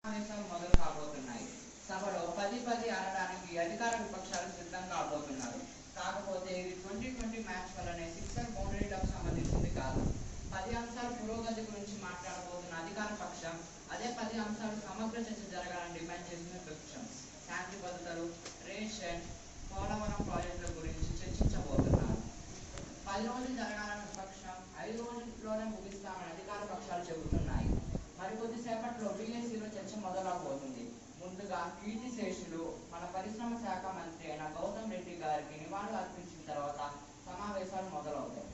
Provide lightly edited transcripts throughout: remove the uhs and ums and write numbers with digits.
సమావేశాలు మొదలు కాబోతున్నాయి. సభలో 10-10 అనడానికి అధికార విపక్షాలు సిద్ధం కాబోతున్నారు. కాకపోతే ఇది 2020 మ్యాచ్ వల్లనే సిక్సర్ బౌండరీలకు సంబంధించింది కాదు. 10 అంశాల పురోగతి గురించి మాట్లాడబోతున్న అధికార పక్షం అదే 10 అంశాలు సమగ్ర చర్చ జరగాలని డిమాండ్ చేసిన విపక్షం శాంతి భద్రతలు, రేషన్, పోలవరం ప్రాజెక్టుల గురించి చర్చించబోతున్నారు. 10 రోజులు జరగాలని విపక్షం 5 రోజుల్లోనే ముగిస్తామని అధికార పక్షాలు చెబుతున్నాయి. మరికొద్దిసేపట్లో బీఎస్సీలో చర్చ మొదలవబోతుంది. ముందుగా కీర్తిశేషులు మన పరిశ్రమ శాఖ మంత్రి అయిన గౌతమ్ రెడ్డి గారికి నివాళులు అర్పించిన తర్వాత సమావేశాలు మొదలవుతాయి.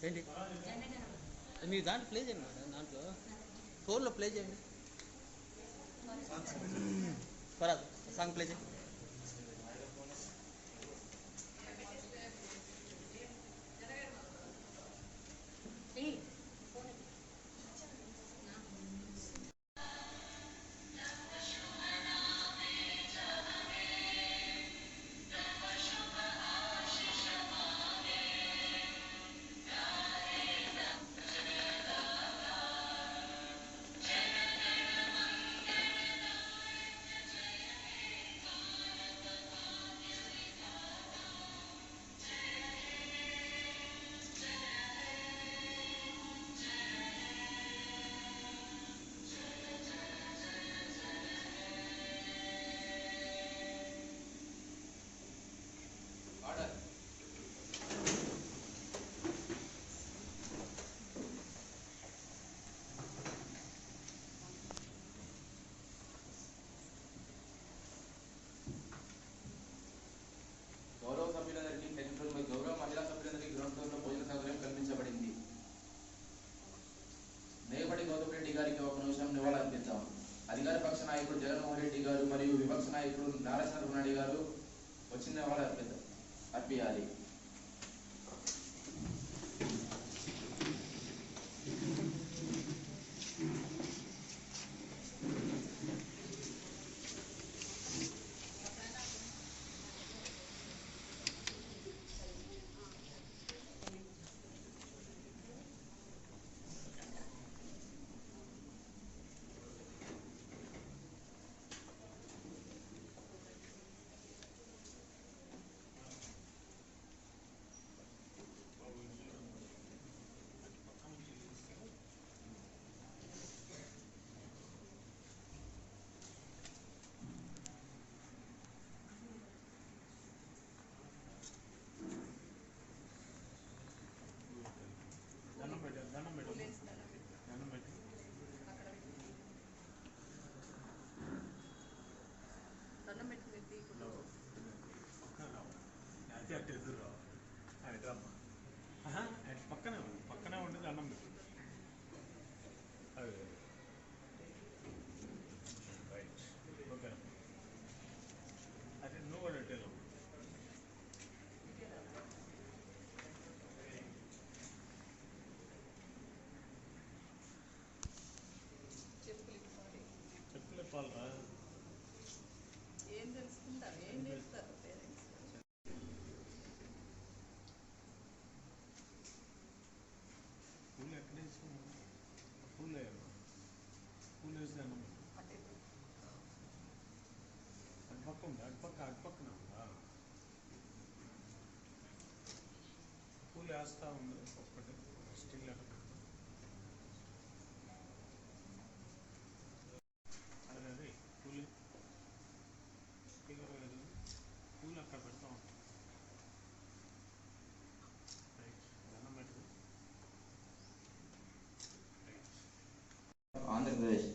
ఏంటి మీరు దాంట్లో ప్లే చేయండి మేడం, దాంట్లో ఫోన్లో ప్లే చేయండి. పరాదు సాంగ్ ప్లే చేయండి. అధికార పక్ష నాయకుడు జగన్మోహన్ రెడ్డి గారు మరియు విపక్ష నాయకుడు నారా చంద్రబాబు నాయుడు గారు వచ్చిన నివాళులు అర్పించాలి. అటుపక్కన పూలు వేస్తూ ఉంది ఒక్కటి స్టిల్ అదే పూలు పూలు అక్కడ పెడతా ఉంటాం. దండం పెట్టు. Andhra Pradesh.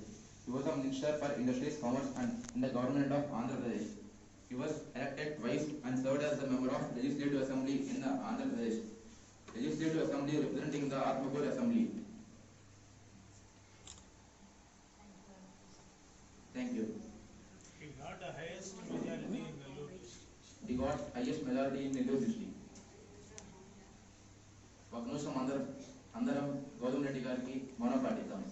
He was a Minister for Industries, Commerce and in the government of Andhra Pradesh. He was elected twice and served as the member of Legislative Assembly in the Andhra Pradesh Legislative Assembly representing the Atmagur Assembly. Thank you. He got the highest majority in Nellore district. He got highest majority in Nellore district. ఒక నిమిషం అందరం గౌతమ్ రెడ్డి గారికి మౌనం పాటిద్దాం.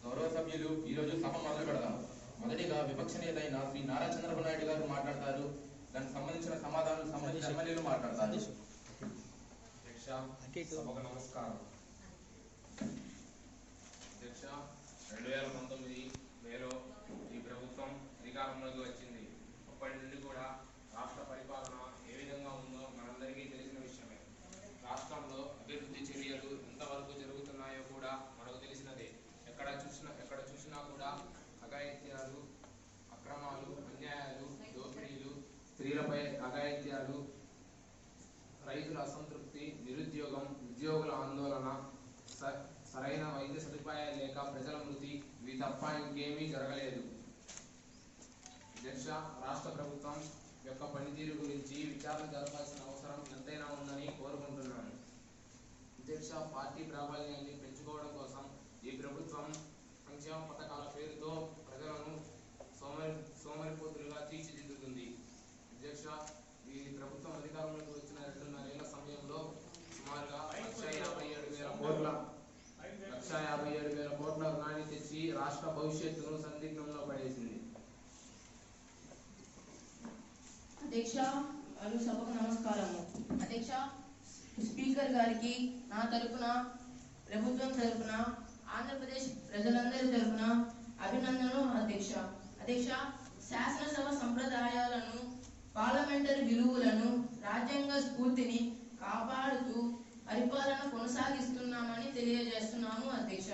గౌరవ సభ్యులు ఈరోజు సభ మొదలు పెడదాం. మొదటిగా విపక్ష నేత అయిన శ్రీ నారా చంద్రబాబు నాయుడు గారు మాట్లాడతారు. దానికి సంబంధించిన సమాధానాలు సంబంధించిన ఎమ్మెల్యేలు మాట్లాడతారు. సభకు నమస్కారం. అధ్యక్ష, 2019 మేలో ఈ ప్రభుత్వం అధికారంలోకి వచ్చింది. అప్పటి నుండి కూడా రాష్ట్ర పరిపాలన ఏ విధంగా ఉందో మనందరికీ తెలిసిన విషయమే. రాష్ట్రంలో అభివృద్ధి చర్యలు ఎంతవరకు జరుగుతున్నాయో కూడా మనకు తెలిసినదే. ఎక్కడ చూసినా కూడా అఘాయిత్యాలు, అక్రమాలు, అన్యాయాలు, దోపిడీలు, స్త్రీలపై అఘాయిత్యాలు, రైతుల అసంతృప్తి, నిరుద్యోగం, ఉద్యోగుల ఆందోళన, సరైన వైద్య సదుపాయాలు లేక ప్రజల మృతి, ఇవి తప్ప ఇంకేమీ జరగలేదు. అధ్యక్ష, రాష్ట్ర ప్రభుత్వం యొక్క పనితీరు గురించి విచారణ జరపాల్సిన అవసరం ఎంతైనా ఉందని కోరుకుంటున్నాను. అధ్యక్ష, పార్టీ ప్రాబల్యాన్ని పెంచుకోవడం కోసం ఈ ప్రభుత్వం సంక్షేమ పథకాల పేరుతో ప్రజలను సోమరిపోతులుగా తీర్చిదిద్దుతుంది. అధ్యక్ష, ఈ ప్రభుత్వం అధికారంలోకి వచ్చిన 2.5 ఏళ్ల సమయంలో సుమారుగా 1,57,000 కోట్ల రుణాన్ని తెచ్చి రాష్ట్ర భవిష్యత్తును సందిగ్ధంలో పడేసింది. అధ్యక్ష, సభకు నమస్కారము. అధ్యక్ష, స్పీకర్ గారికి నా తరపున, ప్రభుత్వం తరపున, ఆంధ్రప్రదేశ్ ప్రజలందరి తరపున అభినందనలు. అధ్యక్ష, శాసనసభ సంప్రదాయాలను, పార్లమెంటరీ విలువలను, రాజ్యాంగ స్ఫూర్తిని కాపాడుతూ పరిపాలన కొనసాగిస్తున్నామని తెలియజేస్తున్నాము. అధ్యక్ష,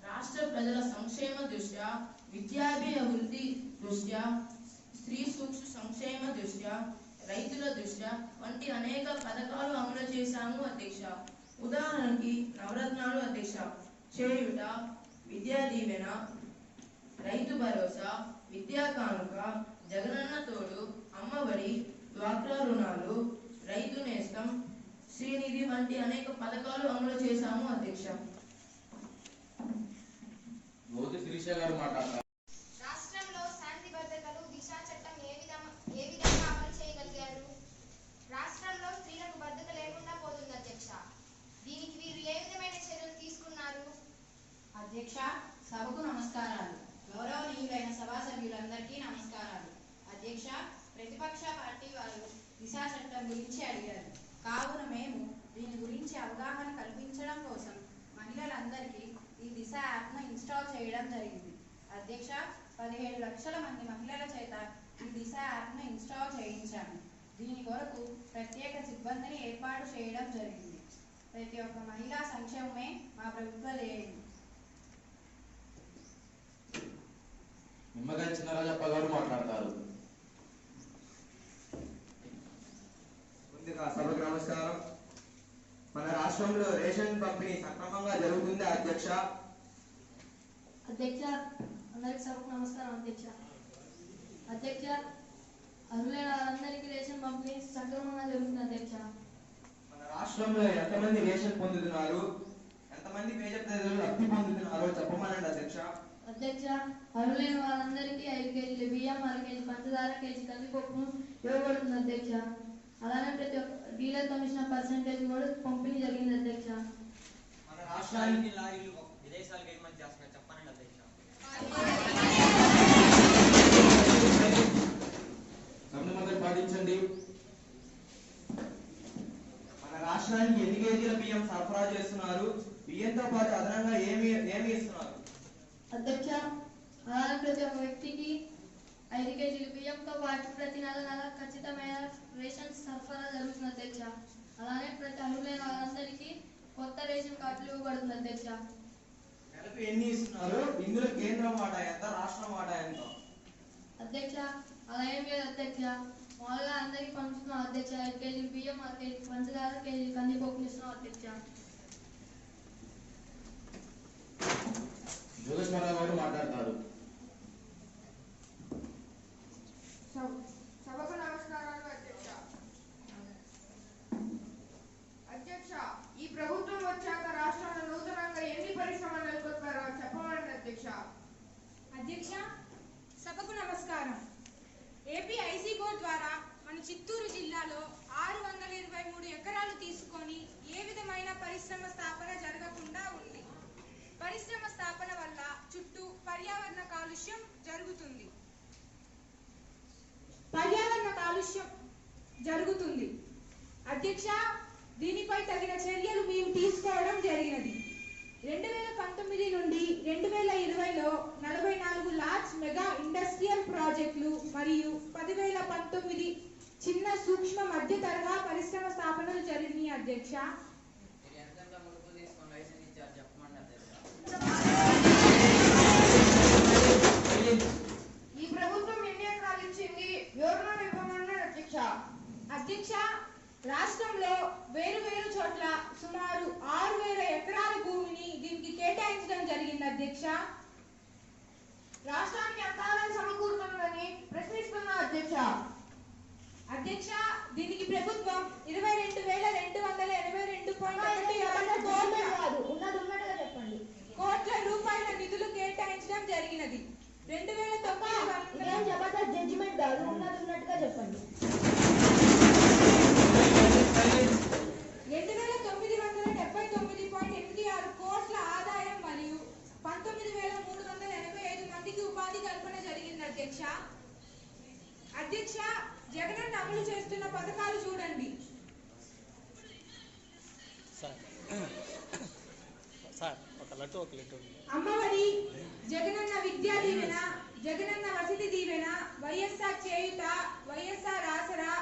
రాష్ట్ర ప్రజల సంక్షేమ దృష్ట్యా, విద్యాభివృద్ధి దృష్ట్యా, స్త్రీ సూక్ష్మ సంక్షేమ దృష్ట్యా, రైతుల దృష్ట్యా వంటి అనేక పథకాలు అమలు చేశాము. అధ్యక్ష, ఉదాహరణకి నవరత్నాలు, అధ్యక్ష, చేయుట, విద్యా దీవెన, రైతు భరోసా, విద్యా కానుక, జగనన్న తోడు, అమ్మఒడి, డ్వాక్రా రుణాలు, రైతు నేస్తం, శ్రీనిధి వంటి అనేక పథకాలు అమలు చేశాము. అధ్యక్ష, శిరీష గారు మాట్లాడతారు. రాష్ట్రంలో శాంతి భద్రతలు, దిశా చట్టం ఏ విధంగా అమలు చేయగలిగారు? రాష్ట్రంలో స్త్రీలకు భద్రత లేకుండా పోతుంది. అధ్యక్ష, దీనికి వీరు ఏ విధమైన చర్యలు తీసుకున్నారు? అధ్యక్ష, సభకు నమస్కారాలు. గౌరవనీయులైన సభా సభ్యులందరికీ నమస్కారాలు. అధ్యక్ష, ప్రతిపక్ష పార్టీ వారు దిశా చట్టం గురించి అడిగారు. కావున మేము దీని గురించి అవగాహన కల్పించడం కోసం మహిళలందరికీ ఈ దిశ యాప్ను ఇన్స్టాల్ చేయడం జరిగింది. అధ్యక్ష, 17 లక్షల మంది మహిళల చేత ఈ దిశ యాప్ను ఇన్స్టాల్ చేయించాము. దీని కొరకు ప్రత్యేక సిబ్బందిని ఏర్పాటు చేయడం జరిగింది. ప్రతి ఒక్క మహిళా సంక్షేమమే మా ప్రభుత్వ ధ్యేయం. నిమ్మగడ్డ చినరాజప్ప గారు మాట్లాడతారు. ముందుగా సభకు నమస్కారం. మన రాష్ట్రంలో రేషన్ పంపిణీ సక్రమంగా జరుగుతుంది. అధ్యక్ష, అందరికి సభకు నమస్కారం. అధ్యక్ష, అర్హులైన వారందరికీ రేషన్ పంపిణీ సక్రమంగా జరుగుతుంది. అధ్యక్ష, మన రాష్ట్రంలో ఎంతమంది రేషన్ పొందుతున్నారు, ఎంతమంది ఎంతమంది పేద ప్రజలు లబ్ధి పొందుతున్నారో చెప్పమనండి అధ్యక్ష. అధ్యక్ష, అర్హులైన వారందరికీ 5 కేజీల బియ్యం, 1/2 కేజీ పంచదార, కేజీ కందిపప్పు ఇవ్వబడుతుంది అధ్యక్ష. అలానే ప్రతి ఒక్క డీలర్ కమిషన్ పర్సెంటేజ్ కూడా పంపిణీ జరిగింది అధ్యక్ష. మన రాష్ట్రానికి లారీలు విదేశాలకు ఎగుమతి చేస్తున్నారు చెప్పనండి అధ్యక్ష. పాటించండి. మన రాష్ట్రానికి ఎన్ని కేజీల బియ్యం సరఫరా చేస్తున్నారు? బియ్యంతో పాటు అదనంగా ఏమి ఇస్తున్నారు? అధ్యక్ష, అలానే ప్రతి ఒక్క వ్యక్తికి 5 కేజీల బియ్యంతో పాటు ప్రతి నెల ఖచ్చితమైన రేషన్ సరఫరా జరుగుతుంది అధ్యక్ష. అలానే ప్రతి అర్హులైన వారందరికీ కొత్త రేషన్ కార్డులు ఇవ్వబడుతుంది అధ్యక్ష. నెలకు ఎన్ని ఇస్తున్నారు? ఇందులో కేంద్రం వాటా ఎంత, రాష్ట్రం వాటా ఎంత? అధ్యక్ష, అలా ఏం లేదు అధ్యక్ష. మామూలుగా అందరికి పంచుతున్నాం అధ్యక్ష. 5 కేజీల బియ్యం, 1/2 కేజీ పంచదార, కేజీ కందిపప్పు ఇస్తున్నాం అధ్యక్ష. జోగేశ్వరరావు గారు మాట్లాడతారు. సభకు నమస్కారాలు అధ్యక్ష. అధ్యక్ష, ఈ ప్రభుత్వం వచ్చాక రాష్ట్రంలో నూతనంగా ఎన్ని పరిశ్రమలు నెలకొల్పారో చెప్పమని అధ్యక్ష. అధ్యక్ష, సభకు నమస్కారం. ఏపీ ఐసీ బోర్డు ద్వారా మన చిత్తూరు జిల్లాలో 623 ఎకరాలు తీసుకొని ఏ విధమైన పరిశ్రమ స్థాపన జరగకుండా ఉంది. పరిశ్రమ స్థాపన వల్ల చుట్టూ పర్యావరణ కాలుష్యం జరుగుతుంది. అధ్యక్ష, దీనిపై తగిన చర్యలు మేము తీసుకోవడం జరిగినది. 2019 నుండి 2020లో 44 లార్జ్ మెగా ఇండస్ట్రియల్ ప్రాజెక్టులు మరియు 10,019 చిన్న సూక్ష్మ మధ్య తరహా పరిశ్రమ స్థాపనలు జరిగినాయి అధ్యక్ష. ఈ ప్రభుత్వం ఎన్ని ఎకరాలు ఇచ్చింది? వివరణ ఇవ్వమని అధ్యక్ష. అధ్యక్ష, రాష్ట్రంలో వేరు చోట్ల సుమారు 6,000 ఎకరాల భూమిని దీనికి కేటాయించడం జరిగింది అధ్యక్ష. రాష్ట్రానికి ఎంత ఆదాయం సమకూరుతుందని ప్రశ్నిస్తున్నా అధ్యక్ష. అధ్యక్ష, దీనికి ప్రభుత్వం 22,282.1 కోట్ల రూపాయల నిధులు కేటాయించడం జరిగినది. 2,979.86 కోట్ల ఆదాయం మరియు 19,385 మందికి ఉపాధి కల్పన జరిగింది అధ్యక్ష. అధ్యక్ష, జగనన్న అమలు చేస్తున్న పథకాలు చూడండి. అమ్మఒడి, జగనన్న విద్యా దీవెన, జగనన్న వసతి దీవెన, వైఎస్ఆర్ చేయుత, వైఎస్ఆర్ ఆసరా,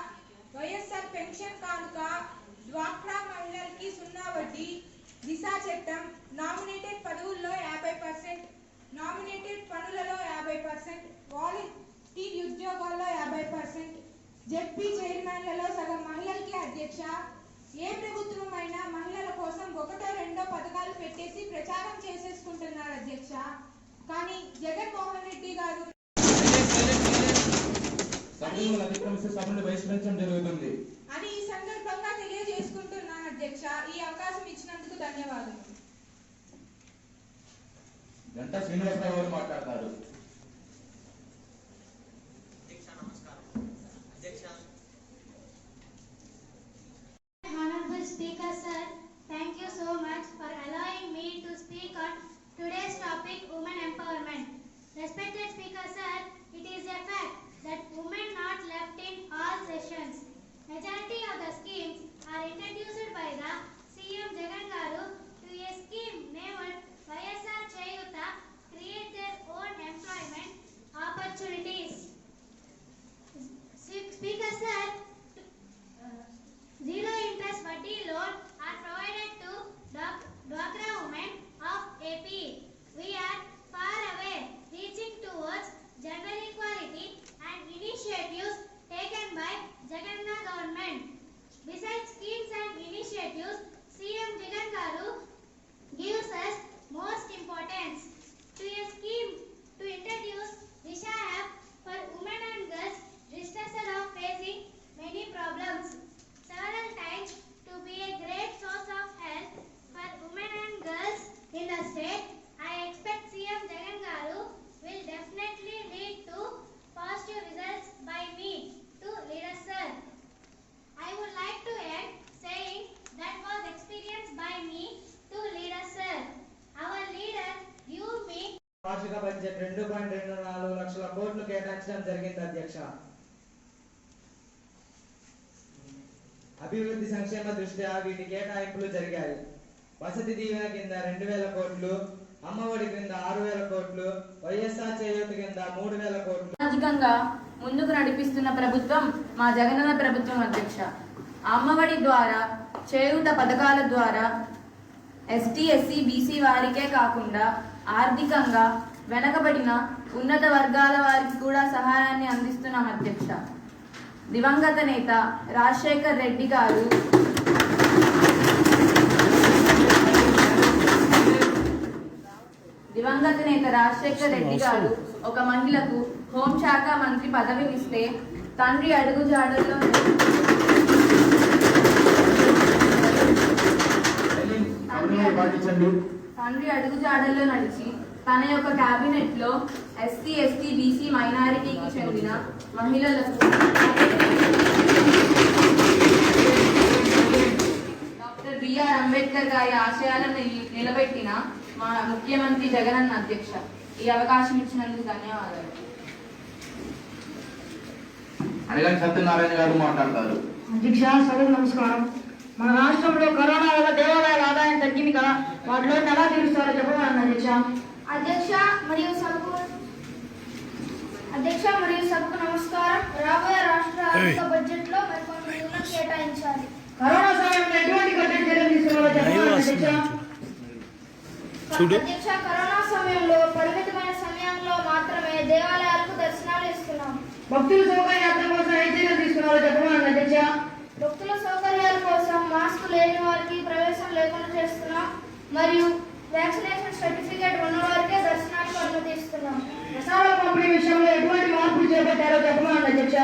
వైఎస్ఆర్ పెన్షన్ కానుక, డ్వాక్రా మహిళలకి 0 వడ్డీ, దిశా చట్టం, నామినేటెడ్ పదవుల్లో 50%, నామినేటెడ్ పనులలో 50%, వాలంటీర్ ఉద్యోగాల్లో 50%, జెడ్పీ చైర్మన్లలో సగం మహిళలకి అధ్యక్ష. ఏ ప్రభుత్వం అయినా మహిళల కోసం 1, 2 పథకాలు పెట్టేసి ప్రచారం చేసేసుకుంటున్నారు అధ్యక్ష. కానీ జగన్మోహన్ రెడ్డి గారు జరుగుతుంది అని ఈ సందర్భంగా తెలియజేసుకుంటున్నాను అధ్యక్ష. ఈ అవకాశం ఇచ్చినందుకు ధన్యవాదాలు. గంటా శ్రీనివాసరావు గారు మాట్లాడతారు. Honorable Speaker Sir, thank you so much for allowing me to speak on today's topic, women empowerment. Respected Speaker Sir, it is a fact that women not left in all sessions. Majority of the schemes are introduced by the CM Jagan Garu to a scheme named YSR Chayuta create their own employment opportunities. Speaker Sir, zero interest vati loan are provided to Dwakra women of AP. We are far away reaching towards gender equality and initiatives taken by Jagannath government. Besides schemes and initiatives, CM Jagan Garu gives us most importance to a scheme to introduce Disha app for women and girls distressed of facing many problems. Several times to be a great source of help for women and girls budget 2.24 లక్షల కోట్లు కేటాయించడం జరిగింది అధ్యక్ష. అభివృద్ధి సంక్షేమ దృష్ట్యా వీటి కేటాయింపులు జరిగాయి. వసతి దీవెన కింద 2,000 కోట్లు, అమ్మఒడి కింద 6,000 కోట్లు, వైఎస్ఆర్ చేయూత కింద 3,000 కోట్లు. సామాజికంగా ముందుకు నడిపిస్తున్న ప్రభుత్వం మా జగనన్న ప్రభుత్వం అధ్యక్ష. అమ్మఒడి ద్వారా, చేయూత పథకాల ద్వారా ఎస్టీ, ఎస్సీ, బీసీ వారికే కాకుండా ఆర్థికంగా వెనకబడిన ఉన్నత వర్గాల వారికి కూడా సహాయాన్ని అందిస్తున్నాం అధ్యక్ష. దివంగత నేత రాజశేఖర్ రెడ్డి గారు ఒక మహిళకు హోంశాఖ మంత్రి పదవినిస్తే తండ్రి అడుగుజాడల్లో నడిచి తన యొక్క కేబినెట్ లో ఎస్సీ, ఎస్టీ, బీసీ మైనారిటీకి చెందిన మహిళలకు డాక్టర్ బిఆర్ అంబేద్కర్ గారి ఆశయాలను నిలబెట్టిన మా ముఖ్యమంత్రి జగనన్న అధ్యక్ష. ఈ అవకాశం ఇచ్చినందుకు ధన్యవాదాలు. అడిగాని సత్యనారాయణ గారు మాట్లాడతారు. అధ్యక్ష, సభకు నమస్కారం. మన రాష్ట్రంలో కరోనా వల్ల దేవాలయాల ఆదాయం తగ్గింది కదా, వాటిలో ఎలా తీరుస్తారో చెప్పమని అధ్యక్ష. అధ్యక్ష మరియు సభకు నమస్కారం. రాబోయే రాష్ట్ర ఆర్థిక బడ్జెట్ లో మరికొన్ని నిధులను కేటాయించాలి. కరోనా సమయంలో ఎటువంటి కఠిన చర్యలు తీసుకున్నారో చెప్పమని అధ్యక్ష. అధ్యక్ష, కరోనా సమయంలో పరిమితమైన సమయంలో మాత్రమే దేవాలయాలకు దర్శనాలు ఇస్తున్నాం. భక్తుల సౌకర్యార్థం కోసం ఏ చర్యలు తీసుకున్నారో చెప్పమని అధ్యక్ష. భక్తుల సౌకర్యాల కోసం మాస్క్ లేని వారికి ప్రవేశం లేకుండా చేస్తున్నాం మరియు వ్యాక్సినేషన్ సర్టిఫికేట్ ఉన్న వారికే దర్శనానికి అనుమతిస్తున్నాం. ప్రసాదాల పంపిణీ విషయంలో ఎటువంటి మార్పులు చేపట్టారో చెప్పమని అధ్యక్ష.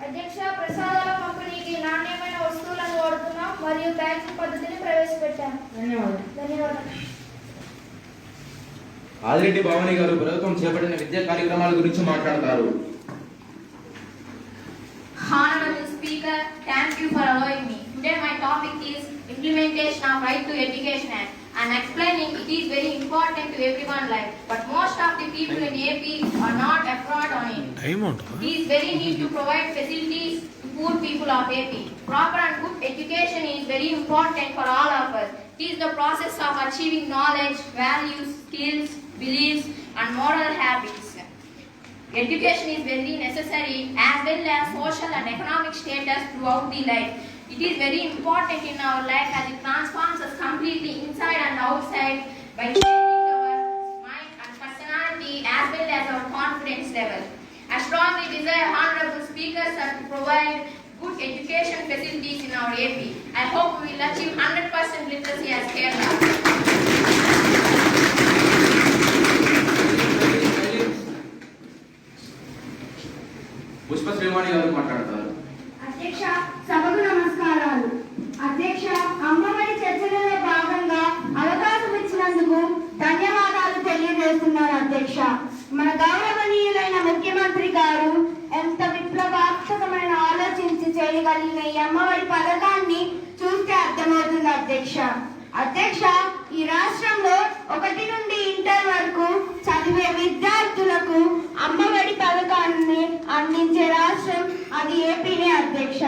అధ్యక్ష, ప్రసాదాల పంపిణీకి నాణ్యమైన వస్తువులను వాడుతున్నాం మరియు ప్యాకింగ్ పద్ధతిని ప్రవేశపెట్టాం. ధన్యవాదాలు. ఆదిరెడ్డి భవానీ గారు ప్రభుత్వం చేపట్టిన విద్యా కార్యక్రమాల గురించి మాట్లాడతారు. Honorable Speaker, thank you for allowing me. Today my topic is implementation of Right to Education Act. And explaining it is very important to everyone's life, but most of the people in AP are not afford on it. It is very need to provide facilities to poor people of AP. Proper and good education is very important for all of us. It is the process of achieving knowledge, values, skills, beliefs, and moral habits. Education is very necessary as well as social and economic status throughout the life. It is very important in our life as it transforms us completely inside and outside by changing our mind and personality as well as our confidence level. I strongly desire Honorable Speaker sir to provide good education facilities in our AP. I hope we will achieve 100% literacy as Kerala. Pushpa Srivani గారు మాట్లాడతారు. అధ్యక్ష, సభకు నమస్కారాలు. అధ్యక్ష, అమ్మఒడి చర్చలలో భాగంగా అవకాశం ఇచ్చినందుకు ధన్యవాదాలు తెలియజేస్తున్నారు అధ్యక్ష. మన గౌరవనీయులైన ముఖ్యమంత్రి గారు ఎంత విప్లవాత్మకమైన ఆలోచించి చేయగలిగిన ఈ అమ్మఒడి పథకాన్ని చూస్తే అర్థమవుతుంది అధ్యక్ష. అధ్యక్ష, ఈ రాష్ట్రంలో 1 నుండి ఇంటర్ వరకు చదివే విద్యార్థులకు అమ్మఒడి పథకాన్ని అందించే రాష్ట్రం అది ఏపీనే అధ్యక్ష.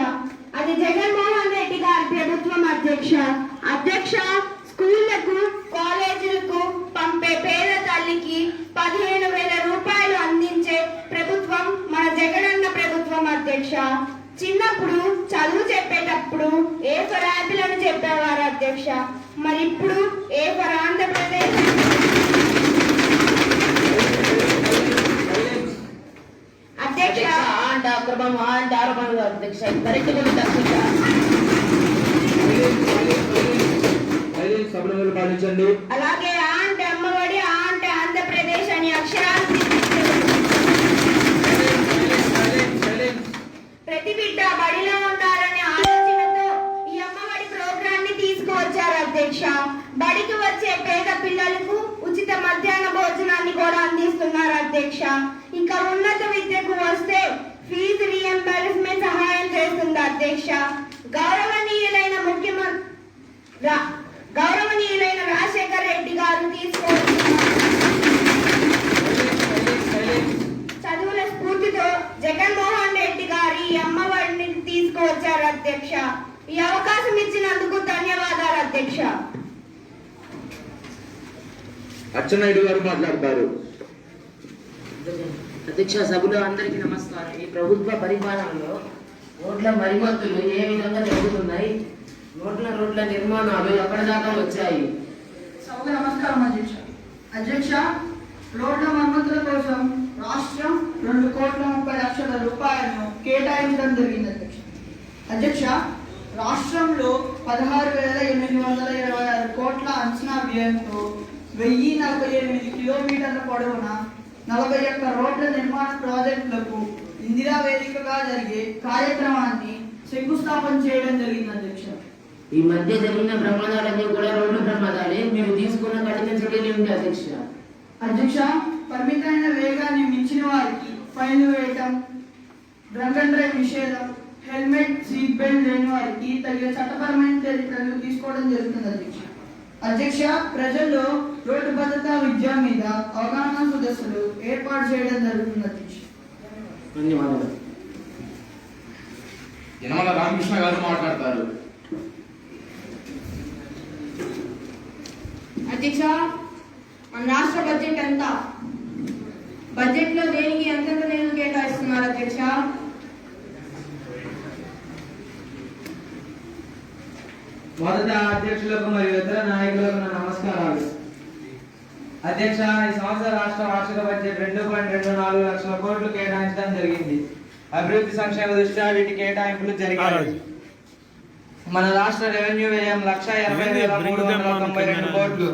అది జగన్మోహన్ రెడ్డి గారి ప్రభుత్వం అధ్యక్ష. అధ్యక్ష, స్కూళ్లకు, కాలేజీలకు పంపే పేద తల్లికి 15,000 రూపాయలు అందించే ప్రభుత్వం మన జగనన్న ప్రభుత్వం అధ్యక్ష. చిన్నప్పుడు చదువు చెప్పేటప్పుడు ఏ ఫర్ యాపిల్ అని చెప్పేవారు అధ్యక్ష. మరి ఇప్పుడు ఏ ఫర్ ఆంధ్రప్రదేశ్. అధ్యక్ష, అక్రమం ఆరోపణలు అధ్యక్ష. సభ్యులు పాటించండి. అలాగే అంటే అమ్మఒడి అంటే ఆంధ్రప్రదేశ్ అని అక్షరాలు ప్రతి బిడ్డ బడిలో ఉండాలనే ఆలోచనతో ఈ అమ్మఒడి ప్రోగ్రామ్ ని తీసుకువచ్చారు అధ్యక్ష. బడికి వచ్చే పేద పిల్లలకు ఉచిత మధ్యాహ్న భోజనాన్ని కూడా అందిస్తున్నారు అధ్యక్ష. ఇంకా ఉన్నత విద్యకు వస్తే ఫీజు రీఎంబర్స్మెంట్ సహాయం చేస్తుంది అధ్యక్ష. గౌరవనీయులైన రాజశేఖర్ రెడ్డి గారు తీసుకొస్తున్నారు. జగన్మోహన్ రెడ్డి గారు ఈ అమ్మఒడిని తీసుకువచ్చారు అధ్యక్ష. ఈ అవకాశం ఇచ్చినందుకు ధన్యవాదాలు అధ్యక్ష. అచ్చెన్నాయుడు గారు మాట్లాడతారు. అధ్యక్ష, సభలో అందరికీ నమస్కారం. ఈ ప్రభుత్వ పరిపాలనలో రోడ్ల మరమ్మతులు ఏ విధంగా జరుగుతున్నాయి? రోడ్ల నిర్మాణాలు ఎప్పటిదాకా వచ్చాయి? సభకు నమస్కారం అధ్యక్ష. అధ్యక్ష, రోడ్ల మరమ్మతుల కోసం రాష్ట్రం 2,30,00,000 రూపాయలను కేటాయించడం జరిగింది అధ్యక్ష. అధ్యక్ష, రాష్ట్రంలో 16,826 కోట్ల అంచనా వ్యయంతో 1048 కిలోమీటర్ల పొడవున 41 రోడ్ల నిర్మాణ ప్రాజెక్టులకు ఇందిరా వేదికగా జరిగే కార్యక్రమాన్ని శంకుస్థాపన చేయడం జరిగింది అధ్యక్ష. ఈ మధ్య జరిగిన ప్రమాదాలన్నీ కూడా రోడ్డు ప్రమాదాలే. మీరు తీసుకున్న కఠిన చర్యలు ఏమిటి అధ్యక్ష? అధ్యక్ష, పరిమితమైన వేగాన్ని మించిన వారికి ఫైన్ వేయటం, డ్రంక్ అండ్ డ్రైవ్ నిషేధం, హెల్మెట్ సీట్ బెల్ట్ లేని వారికి తగిన చట్టపరమైన చర్యలు తీసుకోవడం జరుగుతుంది అధ్యక్ష. అధ్యక్ష, ప్రజల్లో రోడ్డు భద్రతా విద్య మీద అవగాహన సదస్సులు ఏర్పాటు చేయడం జరుగుతుంది అధ్యక్ష. ధన్యవాదాలు. యనమల రామకృష్ణ గారు మాట్లాడతారు. అధ్యక్ష, మన రాష్ట్ర బడ్జెట్ ఎంత? బడ్జెట్ లో దేనికి ఎంతెంత నిధులు కేటాయిస్తున్నారు అధ్యక్ష? మొదట అధ్యక్షులకు మరియు ఇతర నాయకులకు నా నమస్కారాలు. అధ్యక్ష, ఈ సంవత్సర రాష్ట్ర వార్షిక బడ్జెట్ 2.24 లక్షల కోట్లు కేటాయించడం జరిగింది. అభివృద్ధి సంక్షేమ దృష్ట్యా వీటి కేటాయింపులు జరిగాయి. మన రాష్ట్ర రెవెన్యూ వ్యయం 1,80,392 కోట్లు.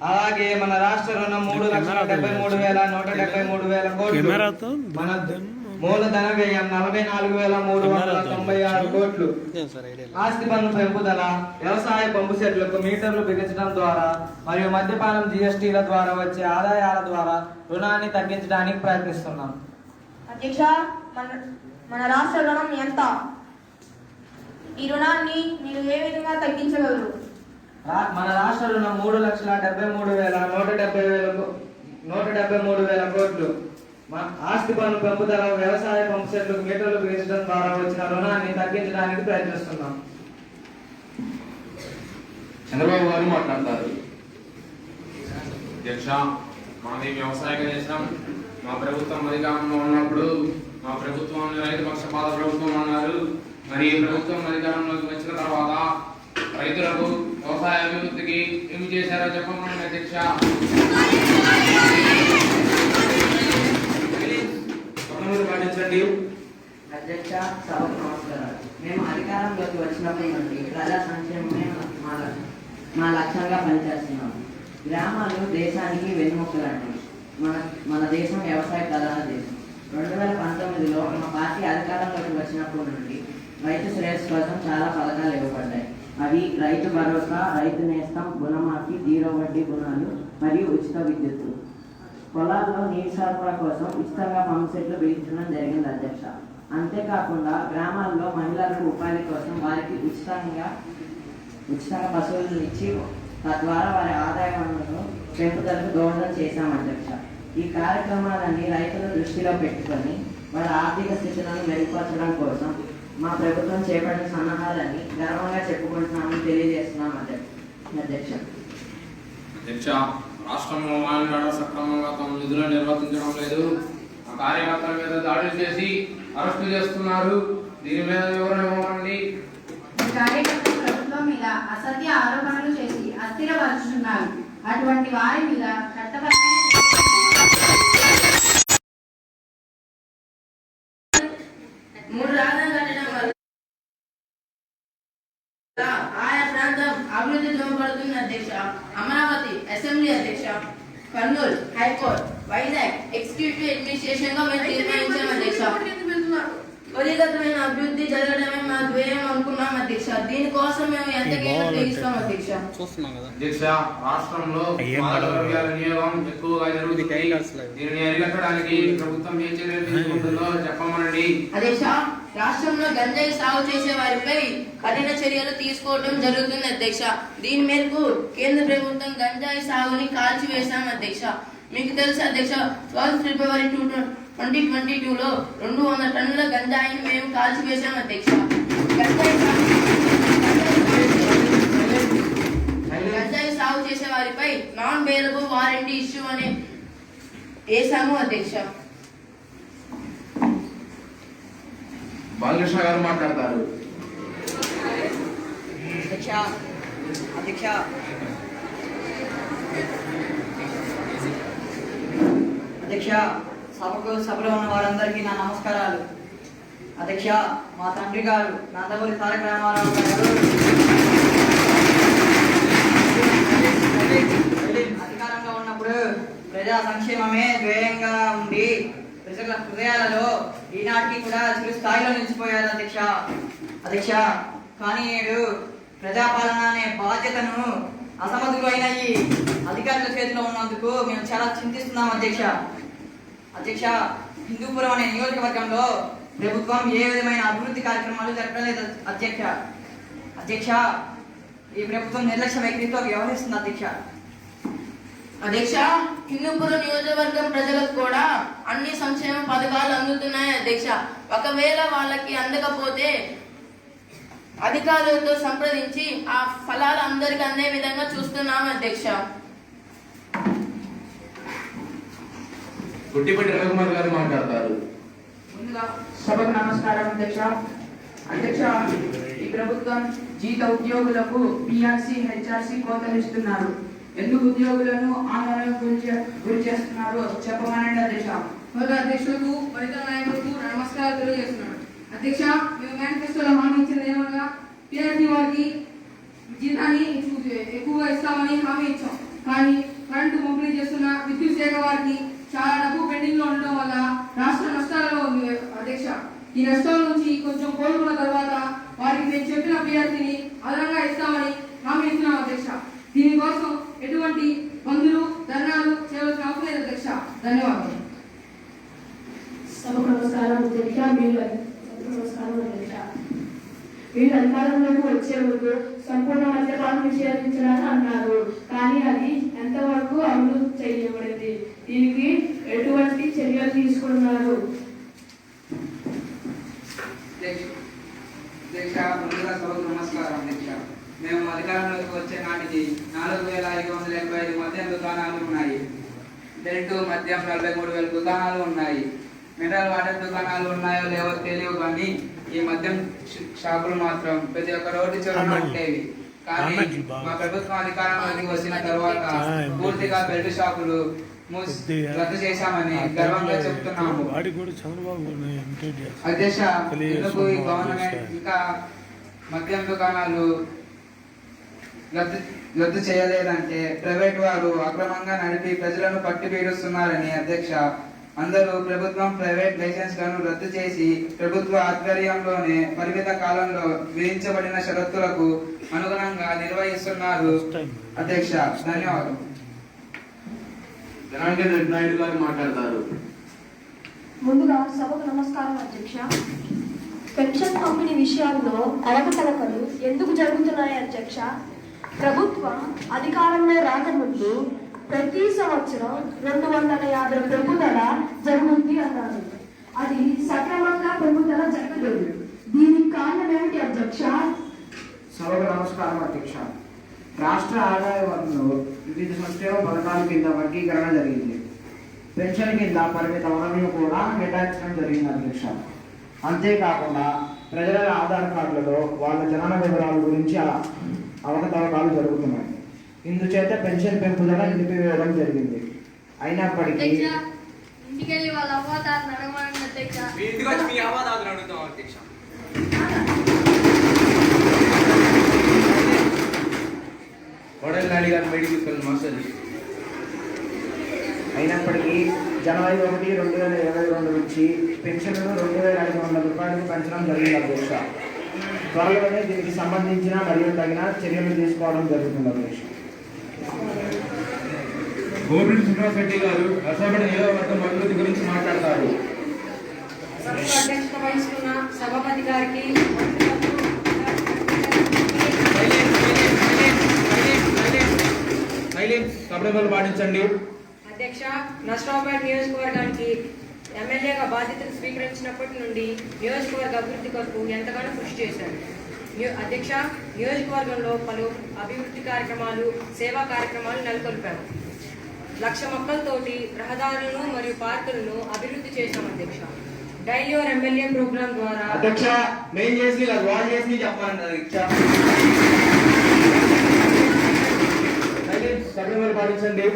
అలాగే మన రాష్ట్ర రుణం 3,73,173 కోట్లు. మన మూలధన వ్యయం 44,396 కోట్లు. ఆస్తి పన్ను పెంపుదల, వ్యవసాయ పంపు సెట్లకు మీటర్లు బిగించడం ద్వారా మరియు మద్యపానం జీఎస్టీల ద్వారా వచ్చే ఆదాయాల ద్వారా రుణాన్ని తగ్గించడానికి ప్రయత్నిస్తున్నాం. అధ్యక్ష, మన రాష్ట్ర రుణం ఎంత? ఈ రుణాన్ని మీరు ఏ విధంగా తగ్గించగలరు? మన రాష్ట్ర రుణం 3,73,173 కోట్లు. ఆస్తి పన్ను పెంపుదల, వ్యవసాయ పంపు సెట్లకు మీటర్లు బిగించడం ద్వారా వచ్చిన రుణాన్ని తగ్గించడానికి ప్రయత్నిస్తున్నాం. చంద్రబాబు గారు మాట్లాడతారు. అధ్యక్ష, మాది వ్యవసాయ దేశం. మా ప్రభుత్వం అధికారంలో ఉన్నప్పుడు మా ప్రభుత్వం రైతు పక్షపాత ప్రభుత్వం అన్నారు. మరి ఈ ప్రభుత్వం అధికారంలోకి వచ్చిన తర్వాత రైతులకు వ్యవసాయ అభివృద్ధికి ఏమి చేశారో చెప్పమని అధ్యక్ష. పాటించండి. అధ్యక్ష, సభకు నమస్కారాలు. మేము అధికారంలోకి వచ్చినప్పటి నుండి ప్రజా సంక్షేమమే మా లక్ష్యంగా పనిచేస్తున్నాము. గ్రామాలు దేశానికి వెన్నుముక్కలాంటివి. మన దేశం వ్యవసాయ ప్రధాన దేశం. 2019లో మా పార్టీ అధికారంలోకి వచ్చినప్పటి నుండి రైతు శ్రేయస్సు కోసం చాలా పథకాలు ఇవ్వబడ్డాయి. అవి రైతు భరోసా, రైతు నేస్తం, రుణమాఫీ, 0 వడ్డీ రుణాలు మరియు ఉచిత విద్యుత్తు. పొలాల్లో నీటి సరఫరా కోసం ఉచితంగా పంపు సెట్లు బిగించడం జరిగింది అధ్యక్ష. అంతేకాకుండా గ్రామాల్లో మహిళలకు ఉపాధి కోసం వారికి ఉచితంగా పశువులను ఇచ్చి తద్వారా వారి ఆదాయ వనరులను పెంపుదలకు దోహదం చేశాం అధ్యక్ష. ఈ కార్యక్రమాలన్నీ రైతుల దృష్టిలో పెట్టుకొని వారి ఆర్థిక స్థితులను మెరుగుపరచడం కోసం మా ప్రభుత్వం చేపట్టిన సన్నాహాలని గర్వంగా చెప్పుకుంటున్నామని తెలియజేస్తున్నాం అధ్యక్ష. రాష్ట్రంలో మాయనాడు సక్రమంగా తమ నిధులను నిర్వర్తించడం లేదు. ఆ కార్యకర్తల మీద దాడులు చేసి అరెస్టు చేస్తున్నారు. దీని మీద వివరణ ఇవ్వండి. కార్యకర్తలు ప్రభుత్వం మీద అసత్య ఆరోపణలు చేసి అస్థిరపరుచుతున్నారు. అటువంటి వారి మీద చట్టపరమైన మూడు రాజధాని కట్టడం వల్ల ఆయా ప్రాంతం అభివృద్ధి దోహదపడుతుంది అధ్యక్ష. అమరావతి అసెంబ్లీ అధ్యక్ష, Kurnool high court, Vizag executive administration గా మేము నిర్ణయించాం అధ్యక్ష. త్వరితగతిన అభివృద్ధి జరగడమే మా ధ్యేయం అనుకున్నాం అధ్యక్ష. దీనికోసం మేము ఎంతకైనా ఉపయోగిస్తాం అధ్యక్ష. అధ్యక్ష, రాష్ట్రంలో మాదక ద్రవ్యాల వినియోగం ఎక్కువగా జరుగుతుంది. దీనిని అరికట్టడానికి ప్రభుత్వం ఏ చర్యలు తీసుకుంటుందో చెప్పమనండి. అధ్యక్ష, రాష్ట్రంలో గంజాయి సాగు చేసే వారిపై కఠిన చర్యలు తీసుకోవడం జరుగుతుంది అధ్యక్ష. దీని మేరకు కేంద్ర ప్రభుత్వం గంజాయి సాగుని కాల్చివేశాం అధ్యక్ష. మీకు తెలుసు అధ్యక్ష, 12 ఫిబ్రవరి 2022లో 200 టన్నుల గంజాయిని మేము కాల్చివేశాం అధ్యక్ష. గంజాయి సాగు చేసే వారిపై నాన్ బెయిలబుల్ వారెంటీ ఇష్యూ అని వేశాము అధ్యక్ష. బాలకృష్ణ గారు మాట్లాడతారు. అధ్యక్ష, సభలో ఉన్న వారందరికీ నా నమస్కారాలు. అధ్యక్ష, మా తండ్రి గారు నందమూరి తారక రామారావు గారు అధికారంలో ఉన్నప్పుడు ప్రజా సంక్షేమమే ధ్యేయంగా ఉండి ప్రజల హృదయాలలో ఈనాటికి కూడా చిరు స్థాయిలో నిలిచిపోయారు అధ్యక్ష. కానీ నేడు ప్రజాపాలన అనే బాధ్యతను అసమర్థులైన ఈ అధికారుల చేతిలో ఉన్నందుకు మేము చాలా చింతిస్తున్నాం అధ్యక్ష. హిందూపురం అనే నియోజకవర్గంలో ప్రభుత్వం ఏ విధమైన అభివృద్ధి కార్యక్రమాలు జరపలేదు అధ్యక్ష. ఈ ప్రభుత్వం నిర్లక్ష్య వైఖరితో వ్యవహరిస్తుంది అధ్యక్ష, హిందూపురం నియోజకవర్గం ప్రజలకు కూడా అన్ని సంక్షేమ పథకాలు అందుతున్నాయి అధ్యక్ష. ఒకవేళ వాళ్ళకి అందకపోతే అధికారులతో సంప్రదించి ఆ ఫలాలు అందరికి అందే విధంగా చూస్తున్నాం అధ్యక్ష. గుట్టిపట్టి రవికుమార్ గారు మాట్లాడతారు. సభకు నమస్కారం అధ్యక్ష. ఈ ప్రభుత్వం జీత ఉద్యోగులకు పిఆర్సీ హెచ్ఆర్సీ కోతలు ఇస్తున్నారు. ఎందుకు ఉద్యోగులను ఆందోళనకు గురి చేస్తున్నారు చెప్పమనండి అధ్యక్ష. అధ్యక్షులకు పరితల నాయకులకు నమస్కారాలు తెలియజేస్తున్నాను. అధ్యక్ష, మేము మేనిఫెస్టోలో హామీ ఇచ్చింది ఏమనగా పిఆర్సీ వారికి జీతాన్ని ఎక్కువగా ఇస్తామని హామీ ఇచ్చాం. కానీ కరెంటు పంపిణీ చేస్తున్న విద్యుత్ శాఖ వారికి చాలా డబ్బు పెండింగ్ లో ఉండడం వల్ల రాష్ట్ర నష్టాలలో ఉంది అధ్యక్ష. ఈ నష్టాల నుంచి కొంచెం కోలుకున్న తర్వాత వారికి మేము చెప్పిన పిఆర్సీని అదనంగా ఇస్తామని హామీ ఇస్తున్నాం అధ్యక్ష. దీనికోసం ఎటువంటి బంధులు ధర్నాలు చేయవలసిన అవసరం లేదు అధ్యక్ష. ధన్యవాదాలు. సభకు నమస్కారం అధ్యక్ష. వీళ్ళు అధికారంలోకి వచ్చే ముందు సంపూర్ణ మద్యపానం నిషేధించాలని అన్నారు. కానీ అది ఎంతవరకు అమలు చేయబడింది? దీనికి ఎటువంటి చర్యలు తీసుకున్నారు? ముందుగా సభకు నమస్కారం అధ్యక్ష. మేము అధికారంలోకి వచ్చే నాటికి 4585 మద్యం దుకాణాలు ఉన్నాయి. బెల్ట్ మద్యం 43,000 దుకాణాలు ఉన్నాయి. మినరల్ వాటర్ దుకాణాలు ఉన్నాయో లేవో తెలియవు, కానీ ఈ మద్యం షాపులు మాత్రం ప్రతి ఒక్క రోడ్డు చివరన ఉండేవి. కానీ మా ప్రభుత్వం అధికారంలోకి వచ్చిన తర్వాత పూర్తిగా బెల్ట్ షాపులు రద్దు చేశామని గర్వంగా చెప్తున్నాము అధ్యక్ష. ఎందుకు ఈ గవర్నమెంట్ ఇంకా మద్యం దుకాణాలు రద్దు చేయలేదంటే ప్రైవేట్ వారు అక్రమంగా నడిపి ప్రజలను పట్టి పీడిస్తున్నారని అధ్యక్ష. అందరూ ప్రభుత్వం ప్రైవేట్ లైసెన్స్లను రద్దు చేసి ప్రభుత్వ ఆధ్వర్యంలోనే పరిమిత కాలంలో విధించబడిన షరతులకు అనుగుణంగా నిర్వహిస్తున్నారు అధ్యక్ష. ధన్యవాదాలు. జనార్దన్ రెడ్డి నాయుడు గారు మాట్లాడతారు. ముందుగా సభకు నమస్కారం అధ్యక్ష. పెన్షన్ పంపిణీ విషయాల్లో అవకతవకలు ఎందుకు జరుగుతున్నాయి అధ్యక్ష? ప్రభుత్వం అధికారంలో రాకముందు ప్రతి సంవత్సరం 250 పెరుగుదల జరుగుతుంది అన్నారు. అది సక్రమంగా పెరుగుదల జరగలేదు. దీనికి కారణం ఏమిటి అధ్యక్ష? సభకు నమస్కారం అధ్యక్ష. రాష్ట్ర ఆదాయ వనరులో వివిధ సంక్షేమ పథకాల కింద వర్గీకరణ జరిగింది. పెన్షన్ కింద పరిమిత వనరులను కూడా కేటాయించడం జరిగింది అధ్యక్ష. అంతేకాకుండా ప్రజల ఆధార్ కార్డులలో వాళ్ళ జనన వివరాల గురించి అవకతవకాలు జరుగుతున్నాయి. ఇందుచేత పెన్షన్ పెంపుదల నిలిపివేయడం జరిగింది. అయినప్పటికీ ఇంటికెళ్ళి వాళ్ళ అవ్వాతాతను అడగమని అధ్యక్ష. కోడలి నాయుడు గారు బయటికి తీసుకెళ్ళి మాస్టర్. అయినప్పటికీ జనవరి 1, 2022 నుంచి పెన్షన్లను 2,500 రూపాయలకు పెంచడం జరిగింది అధ్యక్ష. త్వరలోనే దీనికి సంబంధించిన మరియు తగిన చర్యలు తీసుకోవడం జరుగుతుంది అధ్యక్ష. గోపిరెడ్డి శ్రీనివాస్ రెడ్డి గారు రసపడి నియోజకవర్గం అభివృద్ధి గురించి మాట్లాడతారు. అధ్యక్షత వహిస్తున్న సభాపతి గారికి పాటించండి అధ్యక్ష. నర్సరావుపేట నియోజకవర్గానికి ఎమ్మెల్యేగా బాధ్యతలు స్వీకరించినప్పటి నుండి నియోజకవర్గ అభివృద్ధి కొరకు ఎంతగానో కృషి చేశారు. అధ్యక్ష, నియోజకవర్గంలో పలు అభివృద్ధి కార్యక్రమాలు, సేవా కార్యక్రమాలు నెలకొల్పాము. 1,00,000 మొక్కలతోటి రహదారులను మరియు పార్కులను అభివృద్ధి చేశాం. అధ్యక్ష, డైలీ ఎమ్మెల్యే ప్రోగ్రాం ద్వారా అధ్యక్ష మెయిన్ చేసి వాల్ చేసి చెప్పాలండి. అధ్యక్ష పాటించండి.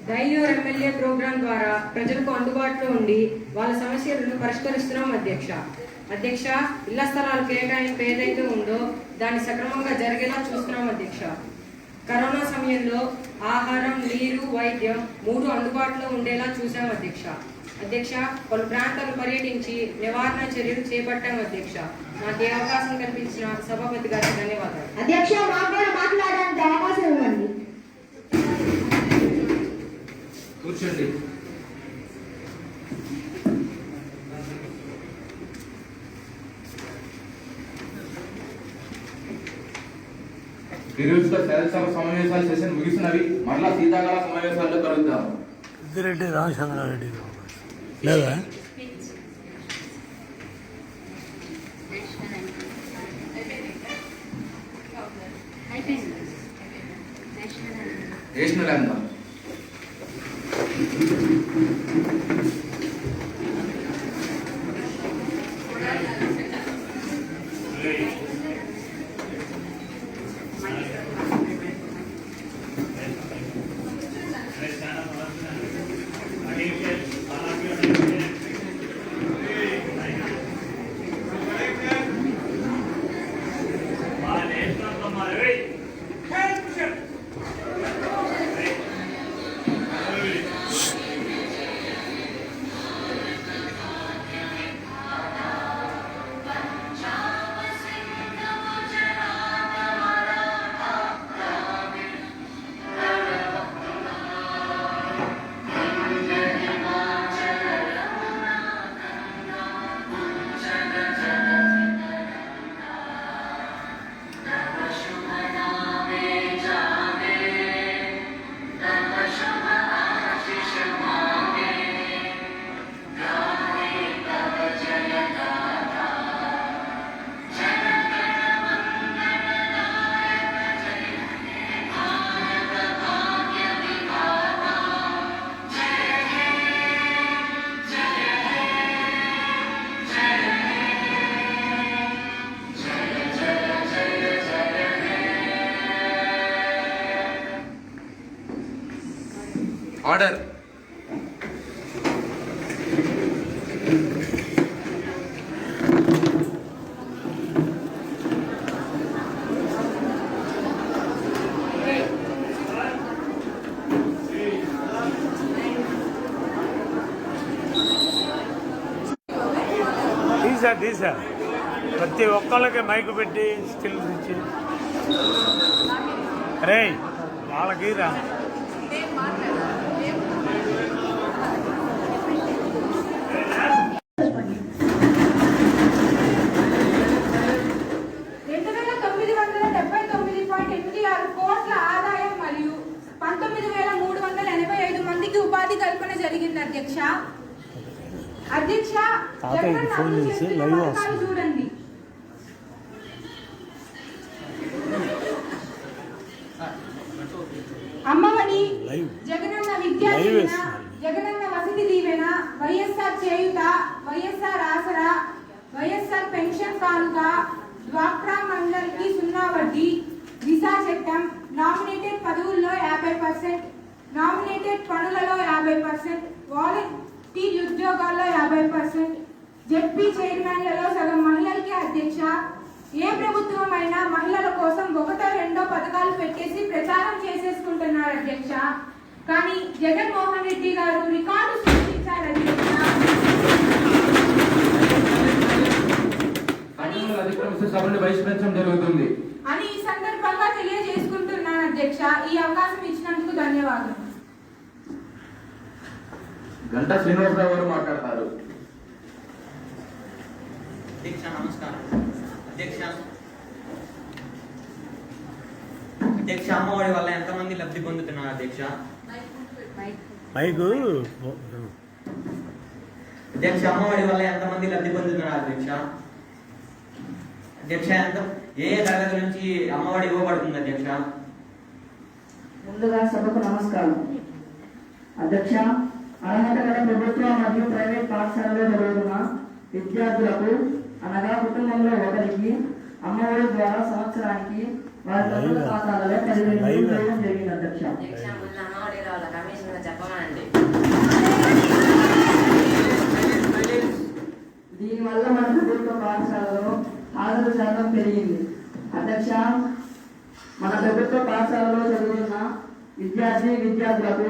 డైలీ ఎమ్మెల్యే ప్రోగ్రాం ద్వారా ప్రజలకు అందుబాటులో ఉండి వాళ్ళ సమస్యలను పరిష్కరిస్తున్నాం. అధ్యక్ష, ఇళ్ల స్థలాలు కేటాయింపు ఏదైతే ఉందో దాన్ని సక్రమంగా జరిగేలా చూస్తున్నాం. అధ్యక్ష, కరోనా సమయంలో ఆహారం, నీరు, వైద్యం 3 అందుబాటులో ఉండేలా చూసాం. అధ్యక్ష, పలు ప్రాంతాలు పర్యటించి నివారణ చర్యలు చేపట్టాం. అధ్యక్ష, నాకు ఏ అవకాశం కల్పించిన సభాపతి గారికి ధన్యవాదాలు. అధ్యక్ష, మాట్లాడడానికి అవకాశం ఇవ్వండి. కూర్చోండి. ఈరోజుతో శాసనసభ సమావేశాల సెషన్ ముగిసినవి. మరలా శీతాకాల సమావేశాల్లో కలుద్దాం. రెడ్డి రామచంద్రారెడ్డి లేదా నేషనల్ అంతా ఆర్డర్. తీసా ప్రతి ఒక్కళ్ళకి మైకు పెట్టి స్టిల్స్ ఇచ్చి రే వాళ్ళకి రా. కోట్ల ఆదాయం మరియు 19,385 మందికి ఉపాధి కల్పన జరిగింది. అధ్యక్ష, చూడండి. అమ్మఒడి, జగనన్న విద్యా దీవెన, జగనన్న వసతి దీవెన, వైఎస్ఆర్ చేయూత, వైఎస్ఆర్ ఆసరా, వైఎస్ఆర్ పెన్షన్ కానుక, డ్వాక్రా మహిళలకి 0 వడ్డీ, దిశా చట్టం, నామినేటెడ్ పదవుల్లో 50%, నామినేటెడ్ పనులలో 50%, వాలంటీర్ ఉద్యోగాల్లో 50%, జెడ్పీ చైర్మన్లలో సగం మహిళలకి. అధ్యక్ష, ఏ ప్రభుత్వం అయినా మహిళల కోసం 1, 2 పథకాలు పెట్టేసి ప్రచారం చేసేసుకుంటున్నారు. అధ్యక్ష, కానీ జగన్మోహన్ రెడ్డి గారు రికార్డు సృష్టించారు. జరుగుతుంది అని ఈ సందర్భంగా తెలియజేసుకుంటున్నాను. అధ్యక్ష, ఈ అవకాశం ఇచ్చినందుకు ధన్యవాదాలు. గంటా శ్రీనివాసరావు గారు మాట్లాడతారు. అధ్యక్ష నమస్కారం. అధ్యక్ష, అమ్మఒడి వల్ల ఎంతమంది లబ్ధి పొందుతున్నారు? అధ్యక్ష, మైకు అధ్యక్ష అమ్మఒడి వల్ల ఎంతమంది లబ్ధి పొందుతున్నారు అధ్యక్ష? అధ్యక్ష ఏ తరగతి నుంచి అమ్మఒడి ఇవ్వబడుతుంది అధ్యక్ష? ముందుగా సభకు నమస్కారం. అధ్యక్ష, అర్హత గల ప్రభుత్వ మరియు ప్రైవేట్ పాఠశాలలో చదువుతున్న విద్యార్థులకు అనగా కుటుంబంలో ఒకరికి అమ్మఒడి ద్వారా సంవత్సరానికి వారి తల్లుల ఖాతాలలో 10,000 వేయడం జరిగింది అధ్యక్ష. దీనివల్ల మన ప్రభుత్వ పాఠశాలలో హాజరు శాతం పెరిగింది. అధ్యక్ష, మన ప్రభుత్వ పాఠశాలలో చదువుతున్న విద్యార్థులకు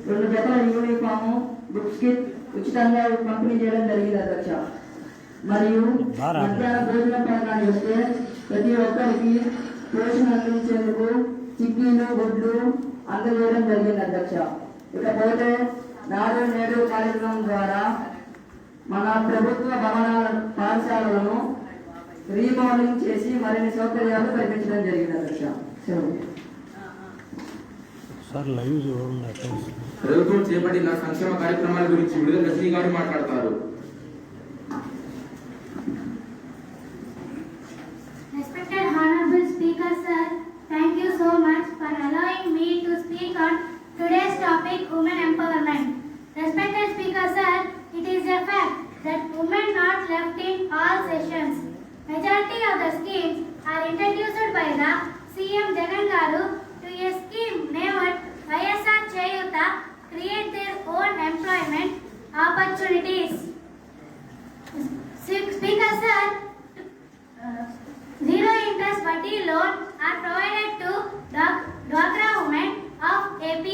2 జతల యూనిఫాము, బుక్స్ కిట్ ఉచితంగా పంపిణీ చేయడం జరిగింది అధ్యక్ష. మరియు మధ్యాహ్న భోజన పథకాన్ని వస్తే ప్రతి ఒక్కరికి పోషణ అందించేందుకు చిక్కీలు, గుడ్లు అందజేయడం జరిగింది అధ్యక్ష. ఇకపోతే నాడు నేడు కార్యక్రమం ద్వారా మన ప్రభుత్వ పాఠశాలలను రీమోడలింగ్ చేసి మరిన్ని సౌకర్యాలు కల్పించడం జరిగింది అధ్యక్ష. ప్రభుత్వం చేపట్టిన సంక్షేమ కార్యక్రమాల గురించి విడుదల రజనీ గారు మాట్లాడతారు. Respected Honorable Speaker Sir, thank you so much for allowing me to speak on today's topic, women empowerment. Respected Speaker Sir, it is a fact that women not left in all sessions. Majority of the schemes are introduced by the CM Jagan Garu to a scheme named YSR Cheyuta create their own employment opportunities. Speaker Sir, zero interest vati loan are provided to Dwakra women of AP.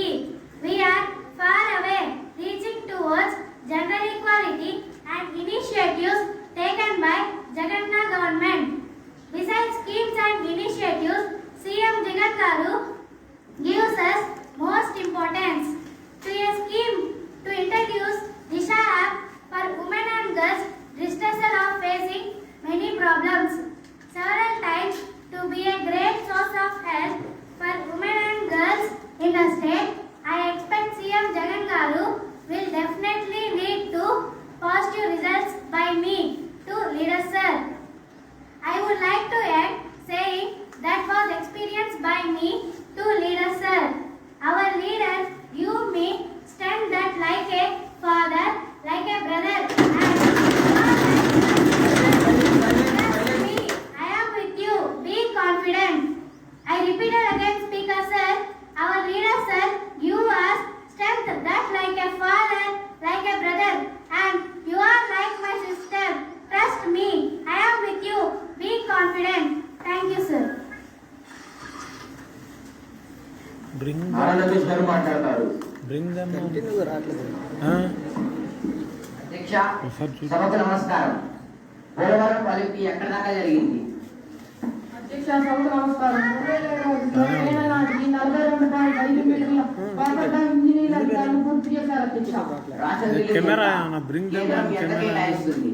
We are far away reaching towards gender equality and initiatives taken by Jagannath government. Besides schemes and initiatives, CM Jagan Garu gives us most importance to a scheme to introduce Disha app for women and girls distressed of facing many problems. Several times to be a great source of help for women and girls in the state, I expect CM Jagan Garu will definitely lead to positive results by me to leader sir. I would like to add saying that was experienced by me to leader sir. Our leader give me stand that like a father, like a brother, and I am with you. Be confident. I repeated again, Speaker sir. Our leader sir give us strength that like a father, like a brother, and you are like my sister. Trust me. I am with you. Be confident. Thank you, sir. అధ్యక్ష, సభకు నమస్కారం. పోలవరం పలిపి ఎక్కడ దాకా జరిగింది? అధ్యక్ష, సభకు నమస్కారం. 2007 నాటికి 42.5 మీటర్ల పాపట్ట ఇంజనీరింగ్ అధికారులు పూర్తి చేశారు అధ్యక్ష.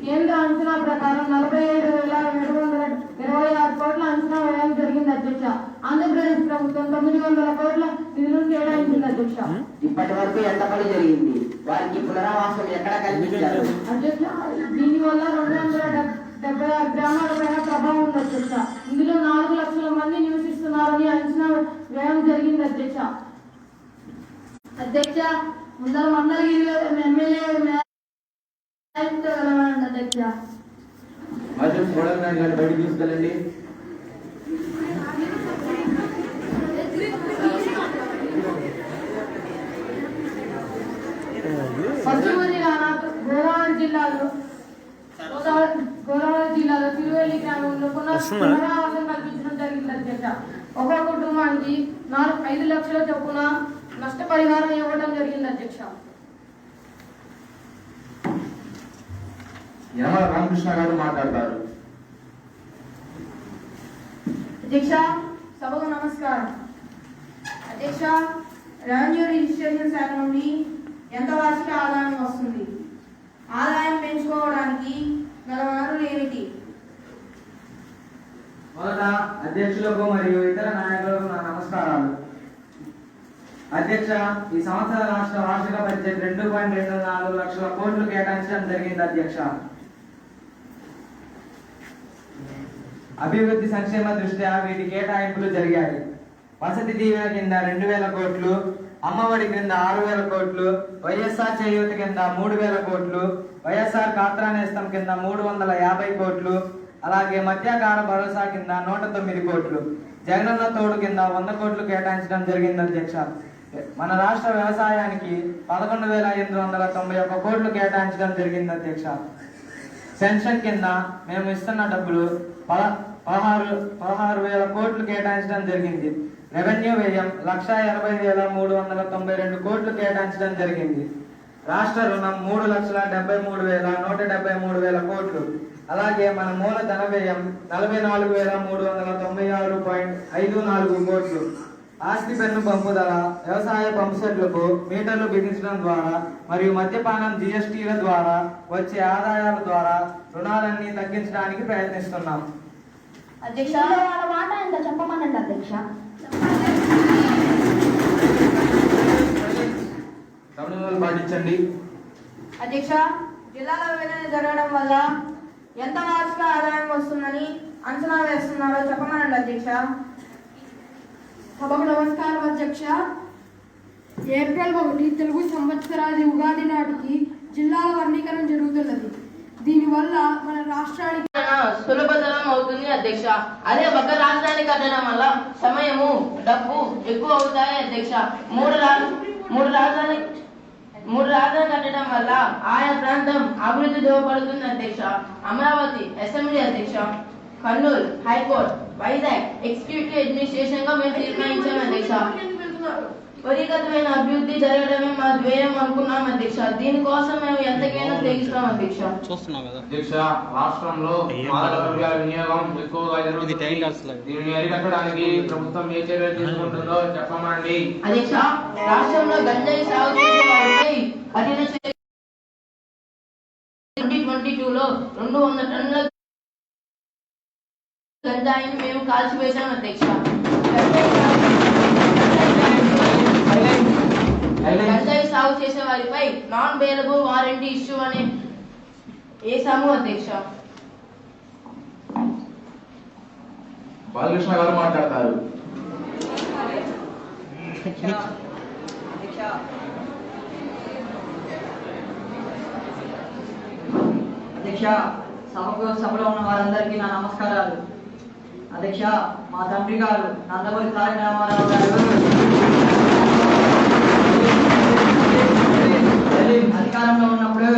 కేంద్ర అంచనా ప్రకారం 47,726 కోట్ల అంచనా వ్యయం జరిగింది అధ్యక్ష. ఆంధ్రప్రదేశ్ ప్రభుత్వం 900 కోట్ల నిధులను కేటాయించింది అధ్యక్ష. ఇప్పటి వరకు ఎంత పని జరిగింది? వారికి పునరావాసం ఎక్కడ కల్పించారు? అధ్యక్ష, దీనివల్ల 276 గ్రామాల పైన ప్రభావం ఉంది అధ్యక్ష. ఇందులో 4 లక్షల మంది నివసిస్తున్నారని అంచనా వ్యయం జరిగింది అధ్యక్ష. అధ్యక్ష, ముందర మందరగిరిలో ఎమ్మెల్యే అధ్యక్ష. బయటికి తీసుకెళ్ళండి. పశ్చిమ గోదావరి జిల్లాలో తిరువెల్లి గ్రామంలో పునరావాసం కల్పించడం జరిగింది అధ్యక్ష. ఒక్కో కుటుంబానికి 5 లక్షల చొప్పున నష్టపరిహారం ఇవ్వడం జరిగింది అధ్యక్ష. యనమల రామకృష్ణ గారు మాట్లాడతారు. అధ్యక్ష, సభకు నమస్కారం. అధ్యక్ష, రెవెన్యూ రిజిస్ట్రేషన్ శాఖ నుండి ఎంత వార్షిక ఆదాయం వస్తుంది? ఆదాయం పెంచుకోవడానికి గల వనరులు ఏమిటి? మొదట అధ్యక్షులకు మరియు ఇతర నాయకులకు నా నమస్కారాలు. అధ్యక్ష, ఈ సంవత్సర రాష్ట్ర వార్షిక బడ్జెట్ 2.24 లక్షల కోట్లు కేటాయించడం జరిగింది అధ్యక్ష. అభివృద్ధి సంక్షేమ దృష్ట్యా వీటి కేటాయింపులు జరిగాయి. వసతి దీవెన కింద 2,000 కోట్లు, అమ్మఒడి కింద 6,000 కోట్లు, వైఎస్ఆర్ చేయూత కింద 3,000 కోట్లు, వైఎస్ఆర్ ఖాతా నేస్తం కింద 350 కోట్లు, అలాగే మధ్యాకార భరోసా కింద 109 కోట్లు, జగనన్న తోడు కింద 100 కోట్లు కేటాయించడం జరిగింది అధ్యక్ష. మన రాష్ట్ర వ్యవసాయానికి 11,891 కోట్లు కేటాయించడం జరిగింది అధ్యక్ష. పెన్షన్ కింద మేము ఇస్తున్న డబ్బులు 16,000 కోట్లు కేటాయించడం జరిగింది. రెవెన్యూ వ్యయం 1,80,392 కోట్లు కేటాయించడం జరిగింది. రాష్ట్ర రుణం 3,73,173 కోట్లు. అలాగే మన మూల ధన వ్యయం 44,396.54 కోట్లు. ఆస్తి పన్ను పంపుదల, వ్యవసాయ పంపు సెట్లకు మీటర్లు బిగించడం ద్వారా మరియు మద్యపానం జిఎస్టీల ద్వారా వచ్చే ఆదాయాల ద్వారా రుణాలన్నీ తగ్గించడానికి ప్రయత్నిస్తున్నాం. అధ్యక్ష, వాళ్ళ మాట ఎంత చెప్పమనండి అధ్యక్ష. పాటించండి. అధ్యక్ష, జిల్లాలో విభజన జరగడం వల్ల ఎంత వార్షిక ఆదాయం వస్తుందని అంచనా వేస్తున్నారో చెప్పమనండి అధ్యక్ష. సభకు నమస్కారం అధ్యక్ష. ఏప్రిల్ 1 తెలుగు సంవత్సరాది ఉగాది నాటికి జిల్లాల వర్గీకరణ జరుగుతున్నది. దీనివల్ల మన రాష్ట్రానికి సులభతరం అవుతుంది అధ్యక్ష. అదే ఒక రాజధాని కట్టడం వల్ల సమయము, డబ్బు ఎక్కువ అవుతాయి అధ్యక్ష. మూడు రాజధాని కట్టడం వల్ల ఆయా ప్రాంతం అభివృద్ధి దోహదపడుతుంది అధ్యక్ష. అమరావతి అసెంబ్లీ అధ్యక్ష, Kurnool high court, Vizag executive administration గా మేము తీర్మానించాం అధ్యక్ష. త్వరితగతిన అభివృద్ధి జరగడమే మా ధ్యేయం అనుకున్నాం అధ్యక్ష. దీనికోసం మేము ఎంతకైనా తెగిస్తాం అధ్యక్ష. అధ్యక్ష, రాష్ట్రంలో మాదక ద్రవ్యాల వినియోగం ఎక్కువగా జరుగుతుంది. దీనిని అరికట్టడానికి ప్రభుత్వం ఏ చర్యలు తీసుకుంటుందో చెప్పమండి. అధ్యక్ష, రాష్ట్రంలో గంజాయి సాగు చేసే వారిపై కఠిన 2022లో 200 టన్నుల గంజాయిని మేము కాల్చివేశాం అధ్యక్ష. గంజాయి సాగు చేసే వారిపై నాన్ బెయిలబుల్ వారంటీ ఇష్యూ అని వేసాము అధ్యక్ష. బాలకృష్ణ గారు మాట్లాడతారు. అధ్యక్ష, సభలో ఉన్న వారందరికీ నా నమస్కారాలు. అధ్యక్ష, మా తండ్రి గారు నందమూరి తారక రామారావు గారు అధికారంలో ఉన్నప్పుడు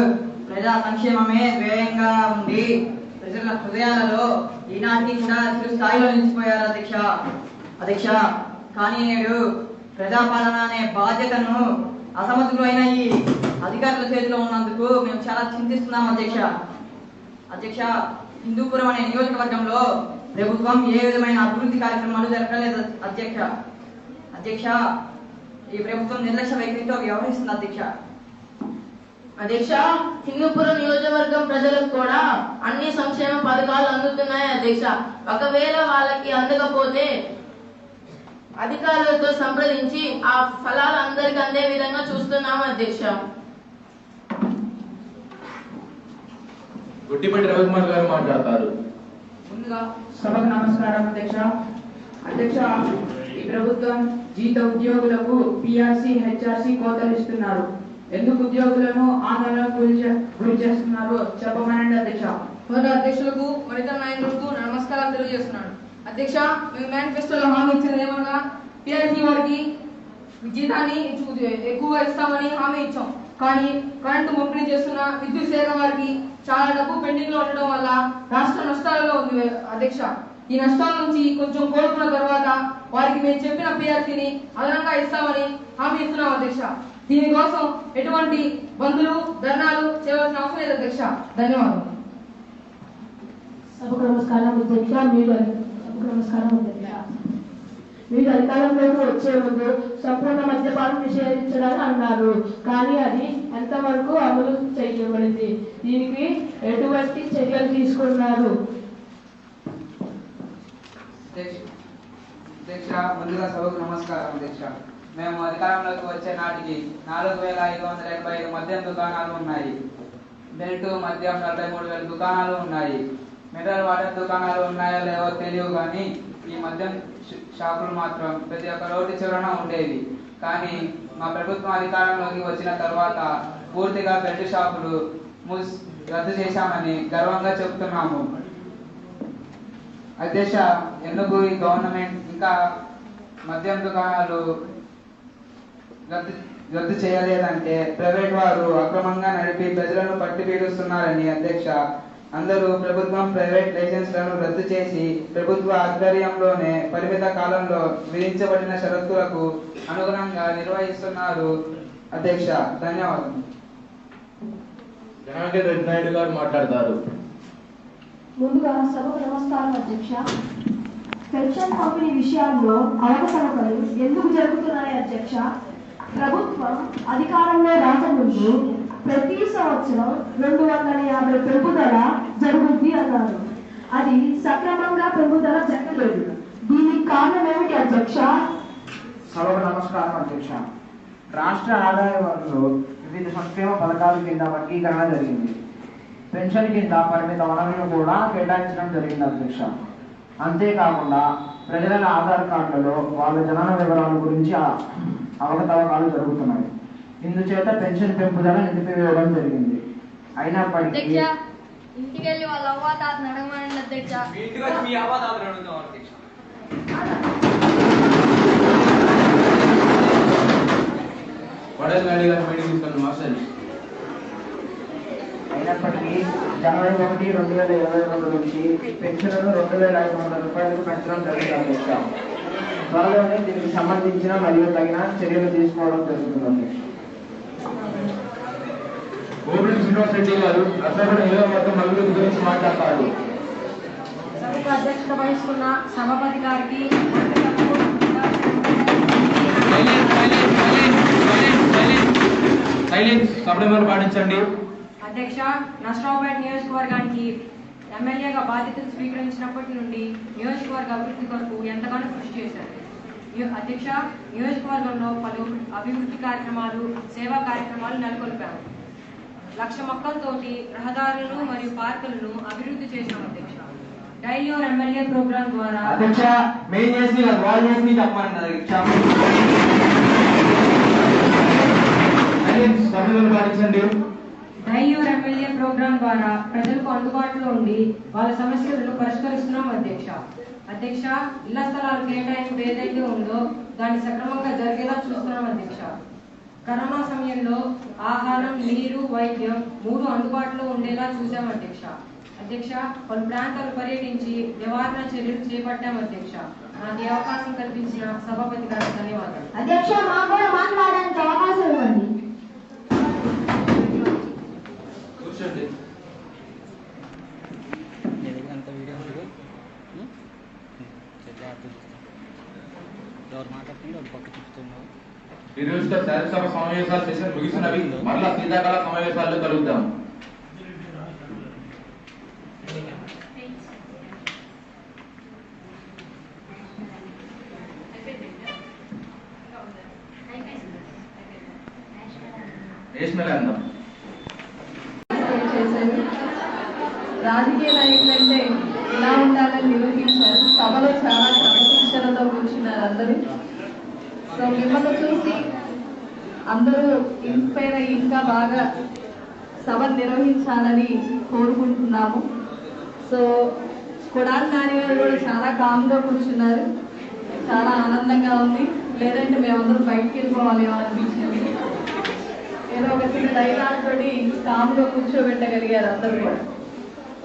ప్రజా సంక్షేమమే ధ్యేయంగా ఉండి ప్రజల హృదయాలలో ఈనాటికి కూడా చిరు స్థాయిలో నిలిచిపోయారు అధ్యక్ష. కానీ నేడు ప్రజాపాలన అనే బాధ్యతను అసమర్థులైన ఈ అధికారుల చేతిలో ఉన్నందుకు మేము చాలా చింతిస్తున్నాం అధ్యక్ష. హిందూపురం అనే నియోజకవర్గంలో ప్రభుత్వం ఏ విధమైన అభివృద్ధి కార్యక్రమాలు జరగలేదు అధ్యక్ష. ఈ ప్రభుత్వం నిర్లక్ష్య వైఖరితో వ్యవహరిస్తుంది అధ్యక్ష, హిందూపురం నియోజకవర్గం ప్రజలకు కూడా అన్ని సంక్షేమ పథకాలు అందుతున్నాయి అధ్యక్ష. ఒకవేళ వాళ్ళకి అందకపోతే అధికారులతో సంప్రదించి ఆ ఫలాలు అందరికి అందే విధంగా చూస్తున్నాము అధ్యక్ష. గుట్టిపట్టి రవికుమార్ గారు మాట్లాడతారు. ముందుగా సభకు నమస్కారం అధ్యక్ష. ఈ ప్రభుత్వం జీత ఉద్యోగులకు పిఆర్సీ, హెచ్ఆర్సీ కోతలు ఇస్తున్నారు. ఎందుకు ఉద్యోగులను ఆందోళనకు గురి చేస్తున్నారో చెప్పమనండి అధ్యక్ష. మొదటి అధ్యక్షులకు మరితర నాయకులకు నమస్కారాలు తెలియజేస్తున్నాను. అధ్యక్ష, మేము మేనిఫెస్టోలో హామీ ఇచ్చినది ఏమనగా పిఆర్సీ వారికి జీతాన్ని ఎక్కువగా ఇస్తామని హామీ ఇచ్చాం. కానీ కరెంటు పంపిణీ చేస్తున్న విద్యుత్ శాఖ వారికి చాలా డబ్బు పెండింగ్ లో ఉండడం వల్ల రాష్ట్ర నష్టాలలో ఉంది అధ్యక్ష. ఈ నష్టాల నుంచి కొంచెం కోలుకున్న తర్వాత వారికి మేము చెప్పిన పిఆర్సీని అదనంగా ఇస్తామని హామీ ఇస్తున్నాం అధ్యక్ష. దీనికోసం ఎటువంటి బంధులు ధర్నాలు చేయవలసిన అవసరం లేదు అధ్యక్ష. ధన్యవాదాలు. సభకు నమస్కారం అధ్యక్ష. మీరు అధికారంలోకి వచ్చే ముందు సంపూర్ణ మద్యపానం నిషేధించడానికి అన్నారు. కానీ అది ఎంతవరకు అమలు చేయబడింది? దీనికి ఎటువంటి చర్యలు తీసుకున్నారు? అధ్యక్ష, ముందుగా సభకు నమస్కారం అధ్యక్ష. మేము అధికారంలోకి వచ్చే నాటికి 4,585 మద్యం దుకాణాలు ఉన్నాయి. బెల్ట్ మద్యం 43,000 దుకాణాలు ఉన్నాయి. మినరల్ వాటర్ దుకాణాలు ఉన్నాయో లేవో తెలియవు కానీ ఈ మద్యం షాపులు మాత్రం ప్రతి ఒక్క రోడ్డు చివరన ఉండేవి. కానీ మా ప్రభుత్వం అధికారంలోకి వచ్చిన తర్వాత పూర్తిగా బెల్ట్ షాపులు రద్దు చేశామని గర్వంగా చెబుతున్నాము. అధ్యక్ష, ఎందుకు ఈ గవర్నమెంట్ ఇంకా మద్యం దుకాణాలు రద్దు చేయలేదంటే ప్రైవేట్ వారు అక్రమంగా నడిపి ప్రజలను పట్టి పీడిస్తున్నారని. అధ్యక్ష, అందరూ ప్రభుత్వం ప్రైవేట్ లైసెన్స్లను రద్దు చేసి ప్రభుత్వ ఆధ్వర్యంలోనే పరిమిత కాలంలో విధించబడిన షరతులకు అనుగుణంగా నిర్వహిస్తున్నారు. అధ్యక్ష, ధన్యవాదాలు. జనార్దన్ రెడ్డి నాయుడు గారు మాట్లాడతారు. ముందుగా సభకు నమస్కారం అధ్యక్ష. పెన్షన్ పంపిణీ విషయాల్లో అవకతవకలు ఎందుకు జరుగుతున్నాయి అధ్యక్ష? ప్రభుత్వం అధికారంలో రాకముందు ప్రతి సంవత్సరం 250 పెంపుదల జరుగుద్ది అన్నారు. అది సక్రమంగా పెంపుదల జరగలేదు. దీనికి కారణం ఏమిటి అధ్యక్ష? సభకు నమస్కారం అధ్యక్ష. రాష్ట్ర ఆదాయ వనరులు వివిధ సంక్షేమ పథకాల కింద వర్గీకరణ జరిగింది. పెన్షన్ కింద పరిమిత వనరులను కూడా కేటాయించడం జరిగింది అధ్యక్ష. అంతేకాకుండా ప్రజల ఆధార్ కార్డులలో వాళ్ళ జనన వివరాల గురించి అవకతవకాలు జరుగుతున్నాయి. ఇందుచేత పెన్షన్ పెంపుదల నిలిపివేయడం జరిగింది. అయినప్పటికీ ఇంటికి వెళ్ళి వాళ్ళ అవ్వాతాతను అడగమని అధ్యక్ష. అయినప్పటికీ జనవరి 1, 2022 నుంచి పెన్షన్లను 2,500 రూపాయలకు పెంచడం జరిగింది అధ్యక్ష. త్వరలోనే దీనికి సంబంధించిన మరియు తగిన చర్యలు తీసుకోవడం జరుగుతుంది. గోవింద్ శ్రీనివాస్ రెడ్డి గారు అసలు నియోజకవర్గం అభివృద్ధి గురించి మాట్లాడతారు. సభకు అధ్యక్షత వహిస్తున్న సభాపతి గారికి పాటించండి. అధ్యక్ష, నర్సరావుపేట నియోజకవర్గానికి ఎమ్మెల్యేగా బాధ్యతలు స్వీకరించినప్పటి నుండి నియోజకవర్గ అభివృద్ధి కొరకు ఎంతగానో కృషి చేశారు. అధ్యక్ష, నియోజకవర్గంలో పలు అభివృద్ధి కార్యక్రమాలు, సేవా కార్యక్రమాలు నెలకొల్పారు. 1,00,000 మొక్కలతోటి రహదారులను మరియు పార్కులను అభివృద్ధి చేశాం. అధ్యక్ష, డైలీ ఎమ్మెల్యే ప్రోగ్రాం ద్వారా అధ్యక్ష మెయిన్ చేసి వాళ్ళు చేసి చెప్పమన్నారు. పాటించండి. డైలీ ఎమ్మెల్యే ప్రోగ్రాం ద్వారా ప్రజలకు అందుబాటులో ఉండి వాళ్ళ సమస్యలను పరిష్కరిస్తున్నాం. అధ్యక్ష, ఇళ్ల స్థలాలు కేటాయింపు ఏదైతే ఉందో దాన్ని సక్రమంగా జరిగేలా చూస్తున్నాం. అధ్యక్ష, కరోనా సమయంలో ఆహారం, నీరు, వైద్యం 3 అందుబాటులో ఉండేలా చూసాం. అధ్యక్ష, పలు ప్రాంతాలు పర్యటించి నివారణ చర్యలు చేపట్టాం. అధ్యక్ష, నాకు ఈ అవకాశం కల్పించిన సభాపతి గారికి ధన్యవాదాలు. అధ్యక్ష, మాకు కూడా మాట్లాడడానికి అవకాశం ఇవ్వండి. ఎవరు మాట్లాడుతుంటే ఒక పక్క చెప్తున్నావు. ఈ రోజుతో శాసనసభ సమావేశాలు సెషన్ ముగిసినవి. మరలా శీతాకాల సమావేశాల్లో కలుద్దాం. రాజకీయ నాయకులంటే ఎలా ఉండాలని నిరూపించారు. సభలో చాలా క్రమశిక్షణతో కూర్చున్నారు అందరూ. సో మిమ్మల్ని చూసి అందరూ ఇన్స్పైర్ అయ్యి ఇంకా బాగా సభ నిర్వహించాలని కోరుకుంటున్నాము. సో కొడాలి నాని గారు కూడా చాలా కామ్గా కూర్చున్నారు. చాలా ఆనందంగా ఉంది. లేదంటే మేమందరం బయటికి వెళ్ళిపోవాలి అనిపించింది. ఏదో ఒక చిన్న డైలాగ్ తోటి కామ్గా కూర్చోబెట్టగలిగారు అందరూ కూడా.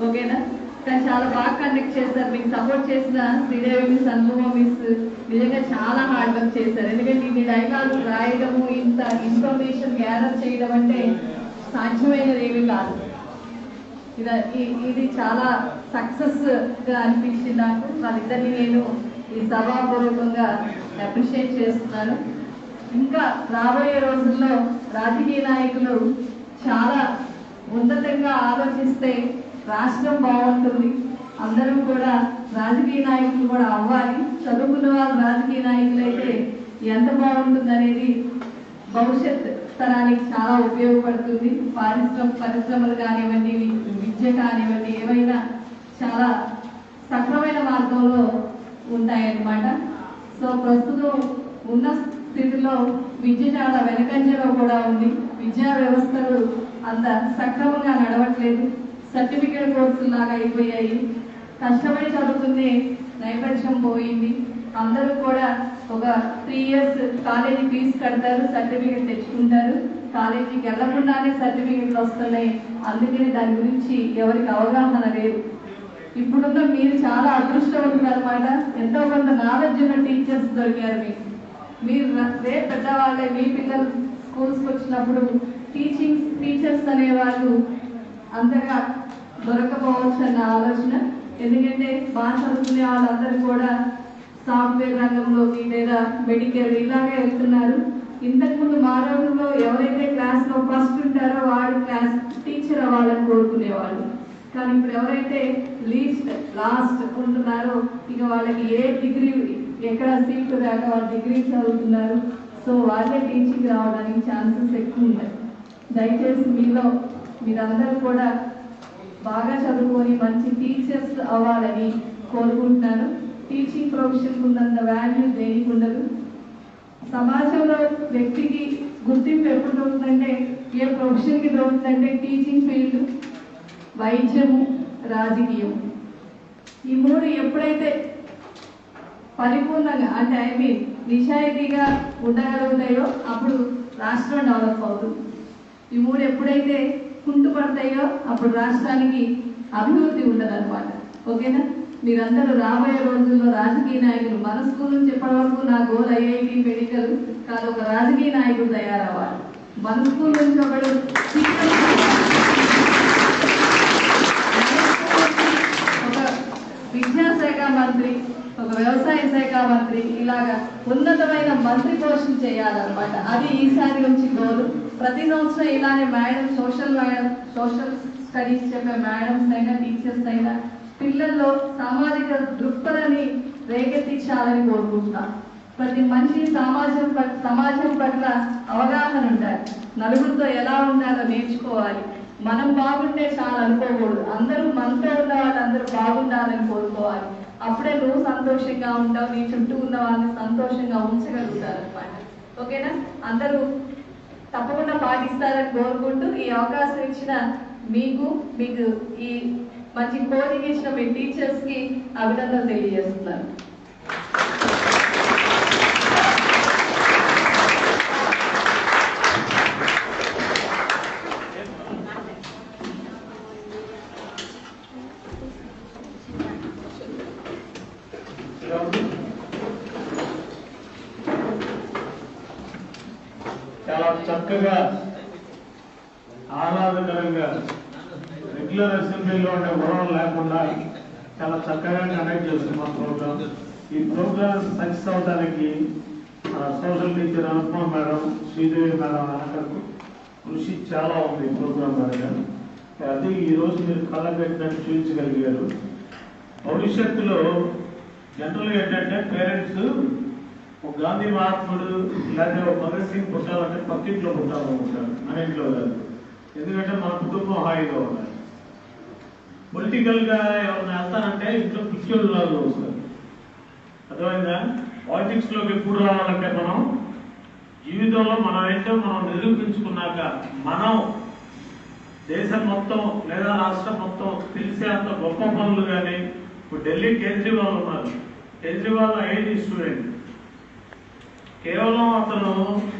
ఓకేనా? కానీ చాలా బాగా కండక్ట్ చేస్తారు. మీకు సపోర్ట్ చేసిన శ్రీదేవి మిస్, అనుభవ మిస్ నిజంగా చాలా హార్డ్ వర్క్ చేశారు. ఎందుకంటే ఇన్ని డైలాగ్ రాయడము, ఇంత ఇన్ఫర్మేషన్ గ్యాదర్ చేయడం అంటే సాధ్యమైనది ఏమీ కాదు. ఇది చాలా సక్సెస్ గా అనిపించింది నాకు. వాళ్ళిద్దరిని నేను ఈ సభాపూర్వకంగా అప్రిషియేట్ చేస్తున్నాను. ఇంకా రాబోయే రోజుల్లో రాజకీయ నాయకులు చాలా ఉన్నతంగా ఆలోచిస్తే రాష్ట్రం బాగుంటుంది. అందరం కూడా రాజకీయ నాయకులు కూడా అవ్వాలి. చదువుకున్న వాళ్ళు రాజకీయ నాయకులు అయితే ఎంత బాగుంటుంది అనేది భవిష్యత్ తరానికి చాలా ఉపయోగపడుతుంది. పరిశ్రమలు కానివ్వండి, విద్య కానివ్వండి, ఏవైనా చాలా సక్రమైన మార్గంలో ఉంటాయన్నమాట. సో ప్రస్తుతం ఉన్న స్థితిలో విద్య చాలా వెనకంజలో కూడా ఉంది. విద్యా వ్యవస్థలు అంత సక్రమంగా నడవట్లేదు. సర్టిఫికేట్ కోర్సులు లాగా అయిపోయాయి. కష్టపడి చదువుకునే నైపుణ్యం పోయింది. అందరూ కూడా ఒక 3 years కాలేజీ ఫీజు కడతారు, సర్టిఫికేట్ తెచ్చుకుంటారు. కాలేజీకి వెళ్లకుండానే సర్టిఫికేట్లు వస్తున్నాయి. అందుకని దాని గురించి ఎవరికి అవగాహన లేదు. ఇప్పుడున్న మీరు చాలా అదృష్టవంతులు అనమాట. ఎంతో కొంత నాలెడ్జ్ ఉన్న టీచర్స్ దొరికారు మీకు. మీరు రేపు పెద్దవాళ్ళే, మీ పిల్లలు స్కూల్స్కి వచ్చినప్పుడు టీచర్స్ అనేవాళ్ళు అంతగా దొరకపోవచ్చు అన్న ఆలోచన. ఎందుకంటే బాగా చదువుకునే వాళ్ళందరూ కూడా సాఫ్ట్వేర్ రంగంలోకి లేదా మెడికల్ ఇలాగే వెళ్తున్నారు. ఇంతకుముందు మా రోజుల్లో ఎవరైతే క్లాస్లో ఫస్ట్ ఉంటారో వాడు క్లాస్ టీచర్ అవ్వాలని కోరుకునేవాళ్ళు. కానీ ఇప్పుడు ఎవరైతే లాస్ట్ ఉంటున్నారో ఇక వాళ్ళకి ఏ డిగ్రీ ఎక్కడ సీట్లు రాక వాళ్ళు డిగ్రీ చదువుతున్నారు. సో వాళ్ళే టీచింగ్ రావడానికి ఛాన్సెస్ ఎక్కువ ఉన్నాయి. దయచేసి మీరందరూ కూడా బాగా చదువుకొని మంచి టీచర్స్ అవ్వాలని కోరుకుంటున్నాను. టీచింగ్ ప్రొఫెషన్కి ఉన్నంత వాల్యూ దేనికి ఉండదు. సమాజంలో వ్యక్తికి గుర్తింపు ఎప్పుడు దొరుకుతుందంటే, ఏ ప్రొఫెషన్కి దొరుకుతుందంటే టీచింగ్ ఫీల్డ్, వైద్యము, రాజకీయం. ఈ 3 ఎప్పుడైతే పరిపూర్ణంగా అంటే నిజాయితీగా ఉండగలుగుతాయో అప్పుడు రాష్ట్రం డెవలప్ అవుతుంది. ఈ 3 ఎప్పుడైతే కుంటుపడతాయో అప్పుడు రాష్ట్రానికి అభివృద్ధి ఉండదు అనమాట. ఓకేనా? మీరందరూ రాబోయే రోజుల్లో రాజకీయ నాయకులు, మన స్కూల్ నుంచి ఇప్పటి వరకు నా గోల్ ఐఐటి మెడికల్ కాదు, ఒక రాజకీయ నాయకుడు తయారవ్వాలి. మన స్కూల్ నుంచి ఒకడు ఒక విద్యాశాఖ మంత్రి, ఒక వ్యవసాయ శాఖ మంత్రి, ఇలాగా ఉన్నతమైన మంత్రి పోస్టులు చేయాలన్నమాట. అది ఈసారి నుంచి గోల్. ప్రతి సంవత్సరం ఇలానే సోషల్ స్టడీస్ చెప్పే మేడమ్స్ అయినా టీచర్స్ అయినా పిల్లల్లో సామాజిక దృక్పథాన్ని రేకెత్తించాలని కోరుకుంటున్నాం. ప్రతి మనిషి సమాజం పట్ల అవగాహన ఉండాలి. నలుగురితో ఎలా ఉండాలో నేర్చుకోవాలి. మనం బాగుంటే చాలా అనుకోకూడదు. అందరూ మనతో ఉన్న వాళ్ళందరూ బాగుండాలని కోరుకోవాలి. అప్పుడే నువ్వు సంతోషంగా ఉంటావు, నీ చుట్టూ ఉన్న వాళ్ళని సంతోషంగా ఉంచగలుగుతారు అనమాట. ఓకేనా? అందరూ తప్పకుండా పాటిస్తారని కోరుకుంటూ ఈ అవకాశం ఇచ్చిన మీకు ఈ మంచి కోచింగ్ ఇచ్చిన మీ టీచర్స్ కి అభినందనలు తెలియజేస్తున్నాను. చాలా చక్కగా ఆహ్లాదకరంగా రెగ్యులర్ అసెంబ్లీలో ఉండే గొడవలు లేకుండా చాలా చక్కగా కండక్ట్ చేస్తున్నాం ప్రోగ్రామ్. ఈ ప్రోగ్రామ్ సక్సెస్ అవడానికి social teacher Anupama madam, Sridevi madam అనకు కృషి చాలా ఉంది ఈ ప్రోగ్రామ్ పరంగా. అది ఈరోజు మీరు కళ్ళ పెట్టినట్టు చూపించగలిగారు. భవిష్యత్తులో జనరల్గా ఏంటంటే పేరెంట్స్ ఒక గాంధీ మహాత్ముడు ఇలాంటి ఒక భగత్ సింగ్ పుట్టాలంటే పక్కింట్లో పుట్టాలనుకుంటారు, మన ఇంట్లో కాదు. ఎందుకంటే మన కుటుంబం హాయిగా ఉండాలి. పొలిటికల్గా ఎవరైనా వెళ్తానంటే ఇంట్లో పిచ్చోళ్ళలాగా వస్తారు. అర్థమైందా? పాలిటిక్స్లోకి ఎప్పుడు రావాలంటే మనం జీవితంలో మనం ఏంటో మనం నిరూపించుకున్నాక మనం దేశం మొత్తం లేదా రాష్ట్రం మొత్తం తెలిసే అంత గొప్ప పనులు కానీ. ఇప్పుడు ఢిల్లీ కేజ్రీవాల్ ఉన్నారు. Kejriwal IIT student. కేవలం అతను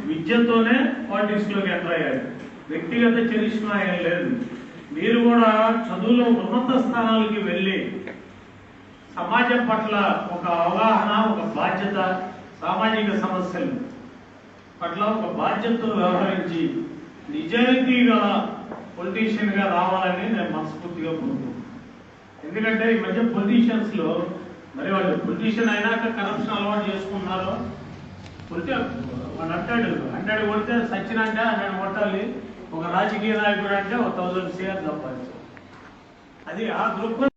విద్యతోనే పాలిటిక్స్లోకి ఎంటర్ అయ్యాడు. వ్యక్తిగత చరిష్మా ఏం లేదు. మీరు కూడా చదువులో ఉన్నత స్థానాలకి వెళ్ళి సమాజం పట్ల ఒక అవగాహన, ఒక బాధ్యత, సామాజిక సమస్యల పట్ల ఒక బాధ్యతతో వ్యవహరించి నిజాయితీ గల పొలిటీషియన్గా రావాలని నేను మనస్ఫూర్తిగా కోరుకుంటున్నాను. ఎందుకంటే ఈ మధ్య పొలిటీషియన్స్లో మరి వాళ్ళు పొలిటీషియన్ అయినాక కరప్షన్ అలవాటు చేసుకుంటున్నారు. వాడు అంటాడు కొడితే సచ్చినంట 100 కొట్టాలి. ఒక రాజకీయ నాయకుడు అంటే 1000 CR తప్పాలి. అది ఆ దృక్పథం.